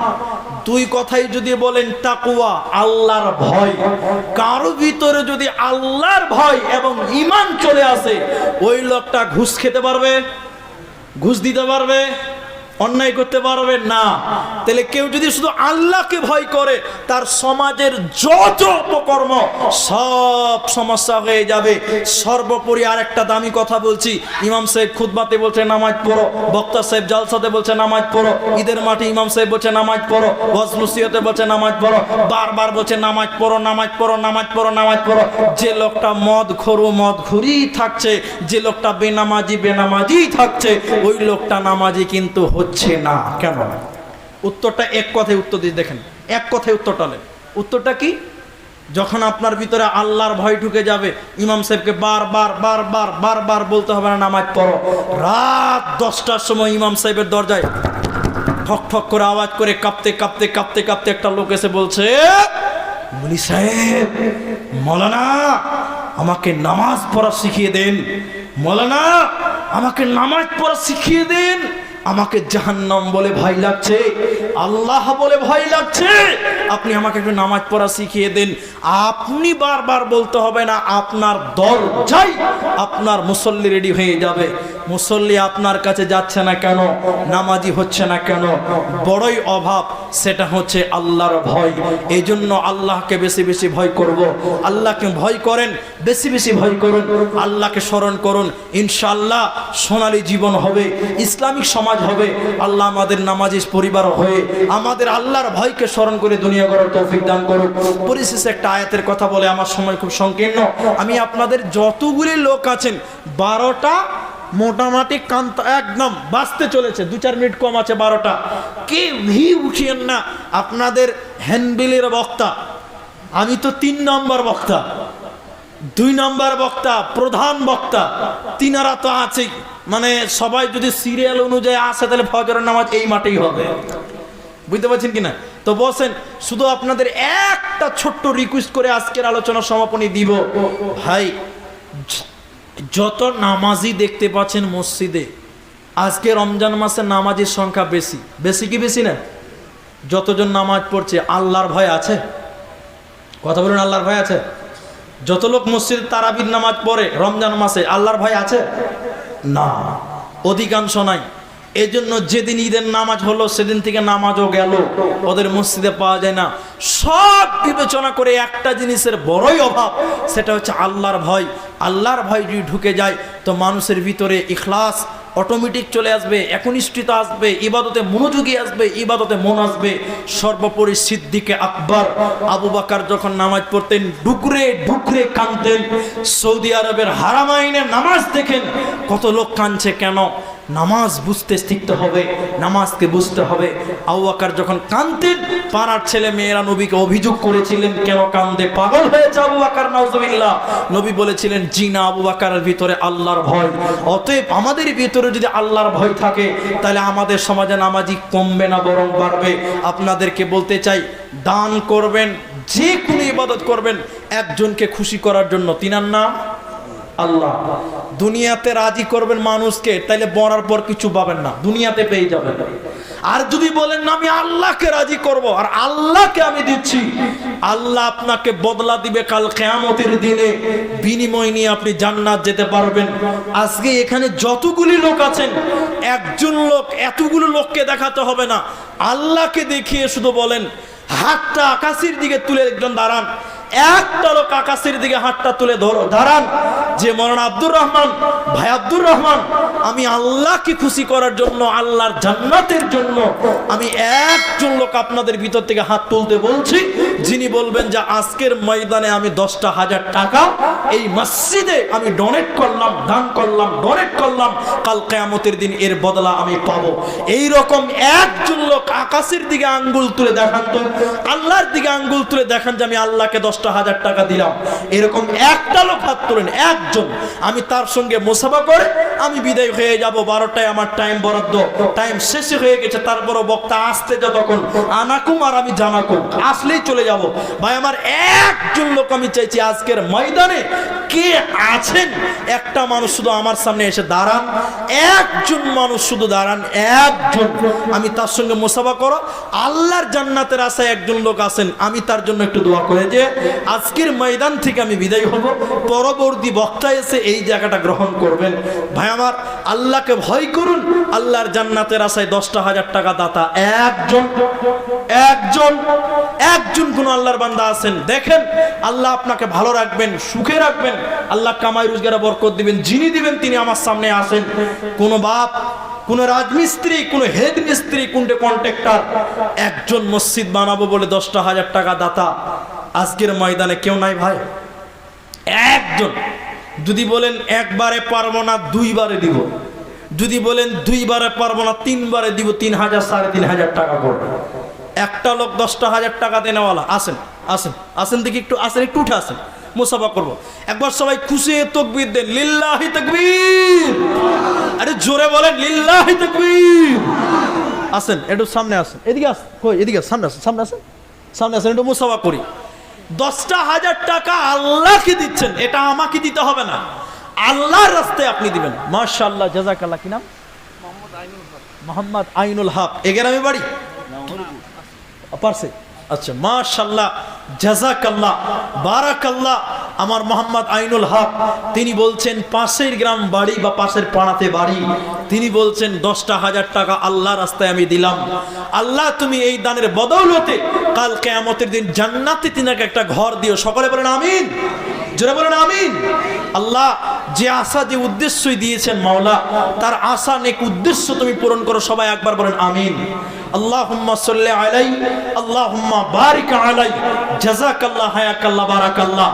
দুই কথায় যদি বলেন তাকওয়া, আল্লাহর ভয়। কারো ভিতরে যদি আল্লাহর ভয় এবং ঈমান চলে আসে, ওই লোকটা ঘুষ খেতে পারবে? ঘুষ দিতে পারবে? অন্যায় করতে পারবে না। তাহলে কেউ যদি শুধু আল্লাহকে ভয় করে, তার সমাজের যত অপকর্ম সব সমস্যা হয়ে যাবে। সর্বোপরি আরেকটা দামি কথা বলছি, ইমাম সাহেব খুতবাতে বলছে নামাজ পড়ো, বক্তা সাহেব জালসাতে বলছে নামাজ পড়ো, ঈদের মাঠে ইমাম সাহেব বলছে নামাজ পড়ো, ওয়াজ নসিহতে বলছে নামাজ পড়ো, বারবার বলছে নামাজ পড়ো, নামাজ পড়ো, নামাজ পড়ো, নামাজ পড়ো। যে লোকটা মদ ঘুরি থাকছে, যে লোকটা বেনামাজি থাকছে, ওই লোকটা নামাজি কিন্তু হচ্ছে না। কেন? উত্তরটা এক কথায় উত্তর দিয়ে দেখেন, এক কথায় উত্তরটা নেন। উত্তরটা কি? যখন আপনার ভিতরে আল্লাহর ভয় ঢুকে যাবে, ইমাম সাহেবকে বারবার বলতে হবে না নামাজ পড়ো। রাত 10টার সময় ইমাম সাহেবের দরজায় ঠক ঠক করে আওয়াজ করে কাঁপতে কাঁপতে কাঁপতে কাঁপতে একটা লোক এসে বলছে, মুনি সাহেব, মৌলানা আমাকে নামাজ পড়া শিখিয়ে দেন, মৌলানা আমাকে নামাজ পড়া শিখিয়ে দেন, আমাকে জাহান্নাম বলে ভয় লাগছে, আল্লাহ বলে ভয় লাগছে, আপনি আমাকে একটু নামাজ পড়া শিখিয়ে দেন। আপনি বারবার বলতে হবে না, আপনার দরজায় আপনার মুসল্লি রেডি হয়ে যাবে। মুসল্লি আপনার কাছে যাচ্ছে না কেন? নামাজি হচ্ছে না কেন? বড়ই অভাব, সেটা হচ্ছে আল্লাহর ভয়। এই জন্য আল্লাহকে বেশি বেশি ভয় করব। আল্লাহকে ভয় করেন, বেশি বেশি ভয় করুন, আল্লাহকে স্মরণ করুন, ইনশাআল্লাহ সোনালী জীবন হবে, ইসলামিক সমাজ হবে। আল্লাহ আমাদের নামাজি পরিবার হয়ে আমাদের আল্লাহর ভয়কে স্মরণ করে দুনিয়া গড়ার তৌফিক দান করুন। পরিশেষে একটা আয়াতের কথা বলে, আমার সময় খুব সংকীর্ণ। আমি আপনাদের যতগুলি লোক আছেন, 12টা মোটামুটি কান্ত একদম বাঁচতে চলেছে, 2-4 মিনিট কম আছে 12টা। কে ভি উঠিয়েন না, আপনাদের হ্যান্ডবিলের বক্তা, আমি তো 3 নম্বর বক্তা, 2 নম্বর বক্তা, প্রধান বক্তা, তিনারা তো আছেই। মানে সবাই যদি সিরিয়াল অনুযায়ী আসে, তাহলে ফজরের নামাজ এই মাঠেই হবে। বুঝতে পারছেন কিনা? তো বসেন, শুধু আপনাদের একটা ছোট্ট রিকোয়েস্ট করে আজকের আলোচনা সমাপনী দিব। ভাই, যত নামাজি দেখতে পাচ্ছেন মসজিদে, আজকে রমজান মাসে নামাজির সংখ্যা বেশি। বেশি কি বেশি না? যতজন নামাজ পড়ছে, আল্লাহর ভয় আছে? কথা বলুন, আল্লাহর ভয় আছে? যত লোক মসজিদে তারাবির নামাজ পড়ে রমজান মাসে, আল্লাহর ভয় আছে? না, অধিকাংশ নাই। এজন্য যেদিন ঈদের নামাজ হলো, সেদিন থেকে নামাজও গেল, ওদের মসজিদে পাওয়া যায় না। সব বিবেচনা করে একটা জিনিসের বড়ই অভাব, সেটা হচ্ছে আল্লাহর ভয়। আল্লাহর ভয় যদি ঢুকে যায়, তো মানুষের ভিতরে ইখলাস অটোমেটিক চলে আসবে, একনিষ্ঠতা আসবে, ইবাদতে মনোযোগী আসবে, ইবাদতে মন আসবে। সর্বোপরি সিদ্দিকে আকবর আবু বকর যখন নামাজ পড়তেন, ডুকরে ডুকরে কাঁদতেন। সৌদি আরবের হারামাইনে নামাজ দেখেন, কত লোক কাঁদছে কেন? নামাজ বুঝতে শিখতে হবে, নামাজকে বুঝতে হবে। আবু বকর যখন কাঁদতেন, পাড়ার ছেলে মেয়েরা নবীকে অভিযোগ করেছিলেন কেন কান্দে, পাগল হয়েছে আবু বকর নাউজুবিল্লাহ। নবী বলেছিলেন জি না, আবু বকরের ভিতরে আল্লাহর ভয়। অতএব আমাদের ভিতরে যদি আল্লাহর ভয় থাকে তাহলে আমাদের সমাজে নামাজি কমবে না বরং বাড়বে। আপনাদেরকে বলতে চাই, দান করবেন, যে কোনো ইবাদত করবেন একজনকে খুশি করার জন্য, তিনার নাম আল্লাহ। দুনিয়াতে রাজি করবেন মানুষকে, তাইলে মরার পর কিছু পাবেন না, দুনিয়াতে পেয়ে যাবেন। আর যদি বলেন না আমি আল্লাহকে রাজি করব আর আল্লাহকে আমি দিচ্ছি, আল্লাহ আপনাকে বদলা দিবে কাল কিয়ামতের দিনে, বিনিময় নিয়ে আপনি জান্নাত যেতে পারবেন। আজকে এখানে যতগুলি লোক আছেন, একজন লোক এতগুলো লোককে দেখাতে হবে না, আল্লাহকে দেখিয়ে শুধু বলেন, হাতটা আকাশের দিকে তুলে একজন দাঁড়ান, একটা লোক আকাশের দিকে হাতটা তুলে দাঁড়ান যে মৌলানা আব্দুর রহমান, ভাই আব্দুর রহমান, আমি আল্লাহকে খুশি করার জন্য, আল্লাহর জান্নাতের জন্য আমি একজন লোক আপনাদের ভিতর থেকে হাত তুলতে বলছি, যিনি বলবেন যে আজকের ময়দানে আমি 10,000 টাকা এই মসজিদে আমি ডোনেট করলাম, দান করলাম, ডোনেট করলাম, কাল কিয়ামতের দিন এর বদলা আমি পাবো। এই রকম একজন লোক আকাশের দিকে আঙ্গুল তুলে দেখান তো, আল্লাহর দিকে আঙ্গুল তুলে দেখান যে আমি আল্লাহকে 10,000 টাকা দিলাম। এরকম একটা লোক হাত তোলেন, একজন, আমি তার সঙ্গে মুসাফা করে আমি বিদায় হয়ে যাব। 12টায় আমার টাইম বরাদ্দ, টাইম শেষে হয়ে গেছে, তারপরও বক্তা আসতে যতক্ষণ আনাকুম আর আমি জানাকুম, আসলেই চলে যাব। ভাই আমার একজন লোক আমি চাইছি আজকের ময়দানে কে আছেন, একটা মানুষ শুধু আমার সামনে এসে দাঁড়ান, একজন মানুষ শুধু দাঁড়ান, একজন, আমি তার সঙ্গে মুসাফা করো। আল্লাহর জান্নাতের আশায় একজন লোক আছেন, আমি তার জন্য একটু দোয়া করে যে আজকের ময়দান থেকে আমি বিদায় হব, পরবর্তী বক্তা এসে এই জায়গাটা গ্রহণ করবেন। ভাই আমার, আল্লাহকে ভয় করুন, আল্লাহর জান্নাতের আশায় 10,000 টাকা দাতা একজন, একজন, একজন কোন আল্লাহর বান্দা আছেন, দেখেন আল্লাহ আপনাকে ভালো রাখবেন, সুখে রাখবেন, আল্লাহ কামাই রোজগারে বরকত দিবেন, যিনি দিবেন তিনি আমার সামনে আসেন। কোন বাপ, কোন রাজমিস্ত্রি, কোন হেড মিস্ত্রি, কোনটা কন্ট্রাক্টর, একজন মসজিদ বানাবো বলে 10,000 টাকা দাতা আজকের ময়দানে কেউ নাই ভাই, একজন। যদি বলেন একবারে পারবো না, 2বারে দিব, যদি বলেন 2বারে পারবো না, 3বারে দিব, 3,000 3,500 টাকা করবে। একটা লোক 10,000 টাকা দেনেওয়ালা আসেন, আসেন, আসেন দেখি, একটু আসেন, একটু উঠে আসেন, মুসাফা করবো। একবার সবাই খুশি তাকবীর দেন, লিল্লাহি তাকবীর, আরে জোরে বলেন লিল্লাহি তাকবীর। আসেন একটু সামনে আসেন, এদিকে আসেন, কই এদিকে, সামনে আসেন, সামনে আসেন, সামনে আসেন, একটু মুসাফা করি। 10,000 টাকা আল্লাহকে দিচ্ছেন, এটা আমাকে দিতে হবে না, আল্লাহর রাস্তায় আপনি দিবেন। মাশাআল্লাহ, জাযাকাল্লাহ। কি নাম? মোহাম্মদ আইনুল হক। এ গ্রামে বাড়ি? পারছে। আচ্ছা, মাশাআল্লাহ, জাযাকাল্লাহ, বারাকাল্লাহ। আমার মোহাম্মদ আইনুল হক, তিনি বলছেন পাশের গ্রাম বাড়ি বা পাশের পাড়াতে বাড়ি, তিনি বলছেন 10,000 টাকা আল্লাহ রাস্তায় আমি দিলাম। আল্লাহ তুমি এই দানের বদৌলতে কাল কিয়ামতের দিন জান্নাতে তিনাকে একটা ঘর দিও। সকলে বলেন আমিন, জোরে বলেন আমিন। আল্লাহ যে আশা, যে উদ্দেশ্যই দিয়েছেন মাওলা, তার আশা নেক উদ্দেশ্য তুমি পূরণ করো। সবাই একবার বলেন আমিন। আল্লাহুম্মা সাল্লি আলাইহি, আল্লাহুম্মা বারিক আলাইহি, জাযাকাল্লাহ, হায়াকাল্লাহ, বারাকাল্লাহ।